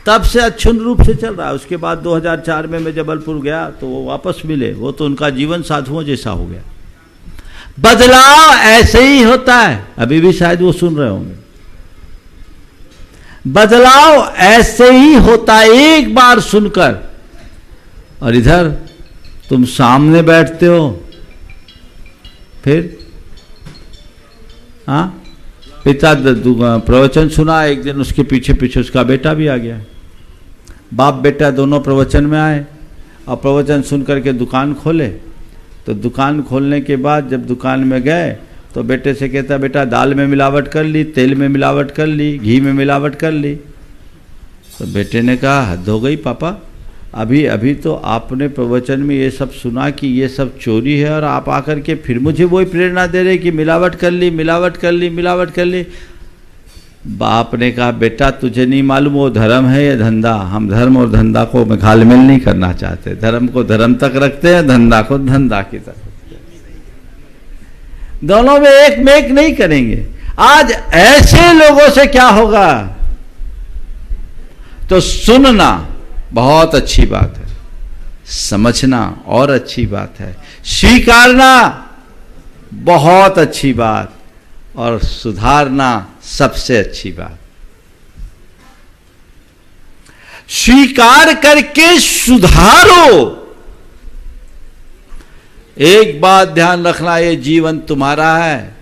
तब से अक्षुण्ण रूप से चल रहा है। उसके बाद 2004 में मैं जबलपुर गया तो वो वापस मिले, वो तो उनका जीवन साधुओं जैसा हो गया। बदलाव ऐसे ही होता है, अभी भी शायद वो सुन रहे होंगे। बदलाव ऐसे ही होता है, एक बार सुनकर। और इधर तुम सामने बैठते हो, फिर हाँ, पिता प्रवचन सुना, एक दिन उसके पीछे पीछे उसका बेटा भी आ गया। बाप बेटा दोनों प्रवचन में आए और प्रवचन सुन करके दुकान खोले। तो दुकान खोलने के बाद जब दुकान में गए तो तो बेटे से कहता बेटा दाल में मिलावट कर ली, तेल में मिलावट कर ली, घी में मिलावट कर ली। तो बेटे ने कहा हद हो गई पापा, अभी अभी तो आपने प्रवचन में ये सब सुना कि ये सब चोरी है और आप आकर के फिर मुझे वही प्रेरणा दे रहे कि मिलावट कर ली, मिलावट कर ली, मिलावट कर ली। बाप ने कहा बेटा तुझे नहीं मालूम वो धर्म है या धंधा, हम धर्म और धंधा को घालमेल नहीं करना चाहते, धर्म को धर्म तक रखते हैं, धंधा को धंधा की तरफ, दोनों में एक नहीं करेंगे। आज ऐसे लोगों से क्या होगा? तो सुनना बहुत अच्छी बात है, समझना और अच्छी बात है, स्वीकारना बहुत अच्छी बात और सुधारना सबसे अच्छी बात। स्वीकार करके सुधारो। एक बात ध्यान रखना, ये जीवन तुम्हारा है,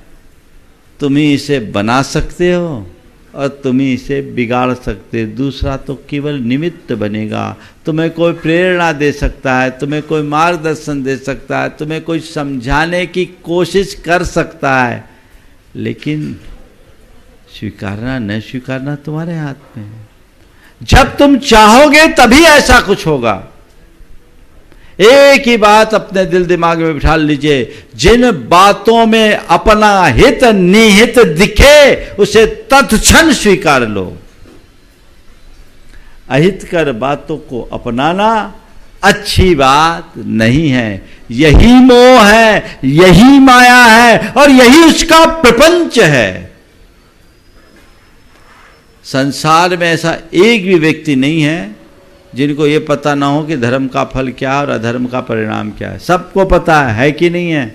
तुम ही इसे बना सकते हो और तुम ही इसे बिगाड़ सकते हो, दूसरा तो केवल निमित्त बनेगा। तुम्हें कोई प्रेरणा दे सकता है, तुम्हें कोई मार्गदर्शन दे सकता है, तुम्हें कोई समझाने की कोशिश कर सकता है, लेकिन स्वीकारना न स्वीकारना तुम्हारे हाथ में है। जब तुम चाहोगे तभी ऐसा कुछ होगा। एक ही बात अपने दिल दिमाग में बिठा लीजिए, जिन बातों में अपना हित निहित दिखे उसे तत्क्षण स्वीकार लो। अहितकर बातों को अपनाना अच्छी बात नहीं है। यही मोह है, यही माया है और यही उसका प्रपंच है। संसार में ऐसा एक भी व्यक्ति नहीं है जिनको ये पता ना हो कि धर्म का फल क्या है और अधर्म का परिणाम क्या है। सबको पता है कि नहीं है?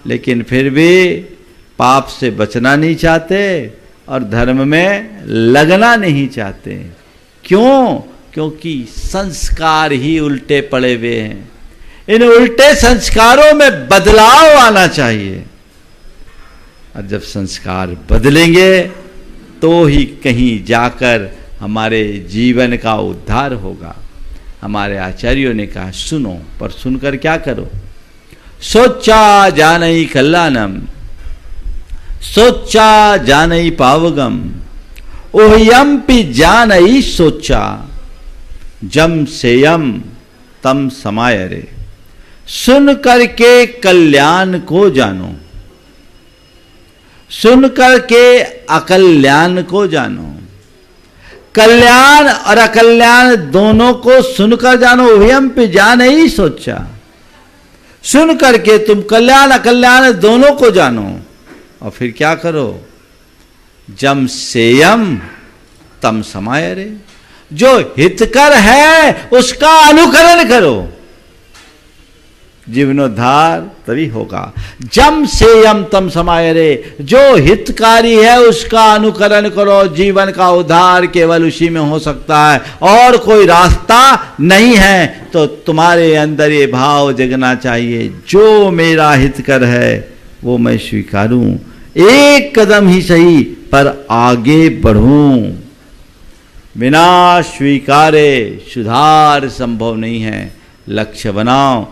लेकिन फिर भी पाप से बचना नहीं चाहते और धर्म में लगना नहीं चाहते। क्यों? क्योंकि संस्कार ही उल्टे पड़े हुए हैं। इन उल्टे संस्कारों में बदलाव आना चाहिए और जब संस्कार बदलेंगे तो ही कहीं जाकर हमारे जीवन का उद्धार होगा। हमारे आचार्यों ने कहा सुनो, पर सुनकर क्या करो? सोचा जानई कल्याणम, सोचा जानई पावगम, ओह्यम्पि जानई सोचा, जम सेयम तम समाय रे। सुन करके कल्याण को जानो, सुन करके अकल्याण को जानो। कल्याण और अकल्याण दोनों को सुनकर जानो। उभयम पे जान ही सोचा, सुन करके तुम कल्याण अकल्याण दोनों को जानो और फिर क्या करो? जम सेयम तम समाय रे। जो हितकर है उसका अनुकरण करो, जीवनोद्धार तभी होगा। जम सेयम तम समाय रे। जो हितकारी है उसका अनुकरण करो, जीवन का उद्धार केवल उसी में हो सकता है और कोई रास्ता नहीं है। तो तुम्हारे अंदर ये भाव जगना चाहिए, जो मेरा हितकर है वो मैं स्वीकारूं, एक कदम ही सही पर आगे बढ़ूं। बिना स्वीकारे सुधार संभव नहीं है। लक्ष्य बनाओ,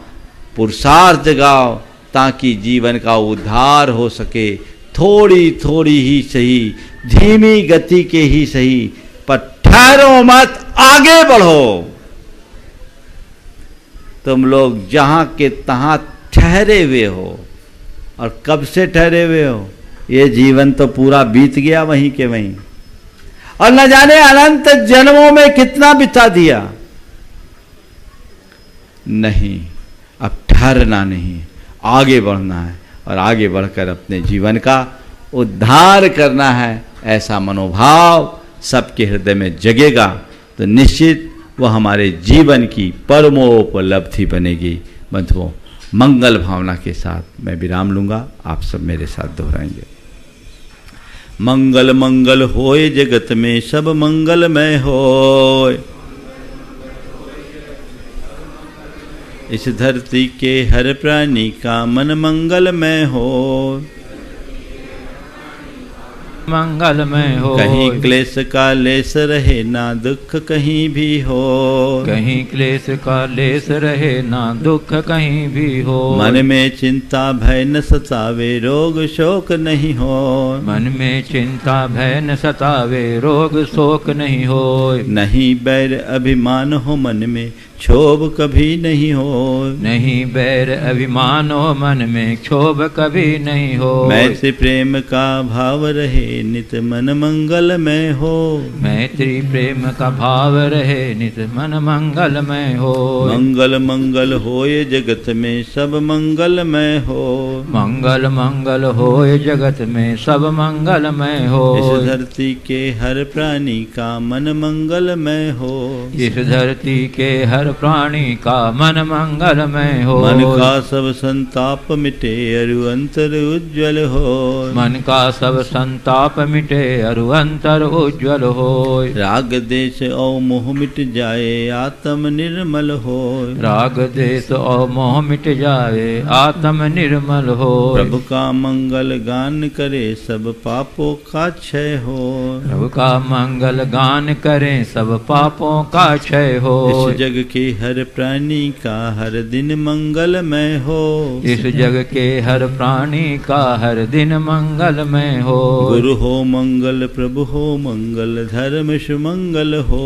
पुरुषार्थ जगाओ ताकि जीवन का उद्धार हो सके। थोड़ी थोड़ी ही सही, धीमी गति के ही सही, पर ठहरो मत, आगे बढ़ो। तुम लोग जहां के तहां ठहरे हुए हो, और कब से ठहरे हुए हो? ये जीवन तो पूरा बीत गया वहीं के वहीं, और न जाने अनंत जन्मों में कितना बिता दिया। नहीं, अब ठहरना नहीं, आगे बढ़ना है और आगे बढ़कर अपने जीवन का उद्धार करना है। ऐसा मनोभाव सबके हृदय में जगेगा तो निश्चित वह हमारे जीवन की परमोपलब्धि बनेगी। बंधुओं, मंगल भावना के साथ मैं विराम लूंगा, आप सब मेरे साथ दोहराएंगे। मंगल मंगल होए जगत में सब मंगलमय होए, इस धरती के हर प्राणी का मन मंगलमय हो। मंगलमय हो। कहीं क्लेश का लेस रहे ना दुख कहीं भी हो, कहीं क्लेश का लेस रहे ना दुख कहीं भी हो। मन में चिंता भय न सतावे रोग शोक नहीं हो, मन में चिंता भय न सतावे रोग शोक नहीं हो। नहीं बैर अभिमान हो मन में क्षोभ कभी नहीं हो, नहीं बैर अभिमान हो मन में क्षोभ कभी नहीं हो। मैत्री प्रेम का भाव रहे नित मन मंगलमय हो, मैत्री प्रेम का भाव रहे नित मन मंगलमय हो। मंगल मंगल होए जगत में सब मंगलमय हो, मंगल मंगल होए जगत में सब मंगलमय हो। इस धरती के हर प्राणी का मन मंगलमय हो, इस धरती के हर प्राणी का मन मंगलमय हो। मन का सब संताप मिटे अरु अंतर उज्ज्वल हो, मन का सब संताप मिटे अरु अंतर उज्ज्वल हो। राग देश और मोह मिट जाए आत्म निर्मल हो, राग देश और मोह मिट जाए आत्म निर्मल हो। प्रभु का मंगल गान करे सब पापों का क्षय हो, प्रभु का मंगल गान करें सब पापों का क्षय हो। इस जग के हर प्राणी का हर दिन मंगलमय हो, इस जग के हर प्राणी का हर दिन मंगलमय हो। गुरु हो मंगल प्रभु हो मंगल धर्म सुमंगल हो,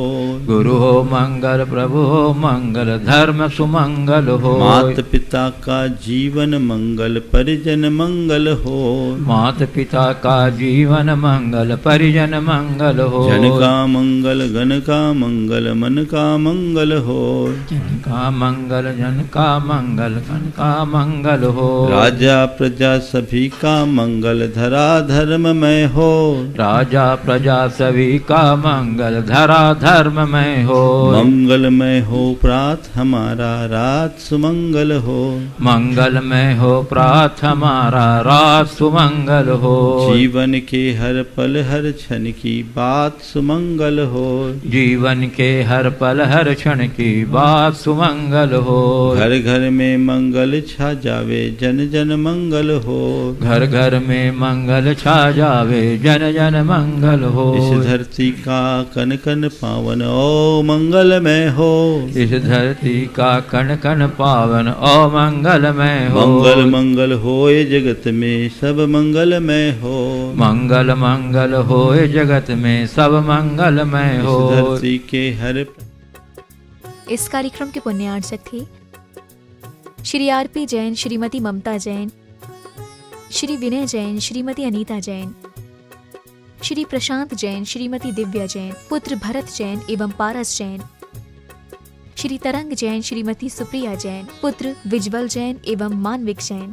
गुरु हो मंगल प्रभु हो मंगल धर्म सुमंगल हो। मात पिता का जीवन मंगल परिजन मंगल हो, मात पिता का जीवन मंगल परिजन मंगल हो। जन का मंगल गण का मंगल मन का मंगल हो, जन का मंगल जन का मंगल गण का मंगल हो। राजा प्रजा सभी का मंगल धरा धर्ममय हो, राजा प्रजा सभी का मंगल धरा धर्ममय हो। मंगलमय हो प्रात हमारा रात सुमंगल हो, मंगलमय हो प्रात हमारा रात सुमंगल हो। जीवन के हर पल हर क्षण की बात सुमंगल हो, जीवन के हर पल हर क्षण की बात सुमंगल हो। घर घर में मंगल छा जावे जन जन मंगल हो, घर घर में मंगल छा जावे जन जन मंगल हो। इस धरती का कन कन पावन ओ मंगलमय हो, इस धरती का कण कण पावन ओ मंगलमय हो। मंगल मंगल होए जगत में सब मंगलमय हो, मंगल मंगल होए जगत में सब मंगलमय इस हो। धरती के हर इस कार्यक्रम के पुण्यार्चक थे श्री आरपी जैन, श्रीमती ममता जैन, श्री विनय जैन, श्रीमती अनीता जैन, श्री प्रशांत जैन, श्रीमती दिव्या जैन, पुत्र भरत जैन एवं पारस जैन, श्री तरंग जैन, श्रीमती सुप्रिया जैन, पुत्र विज्वल जैन एवं मानविक जैन।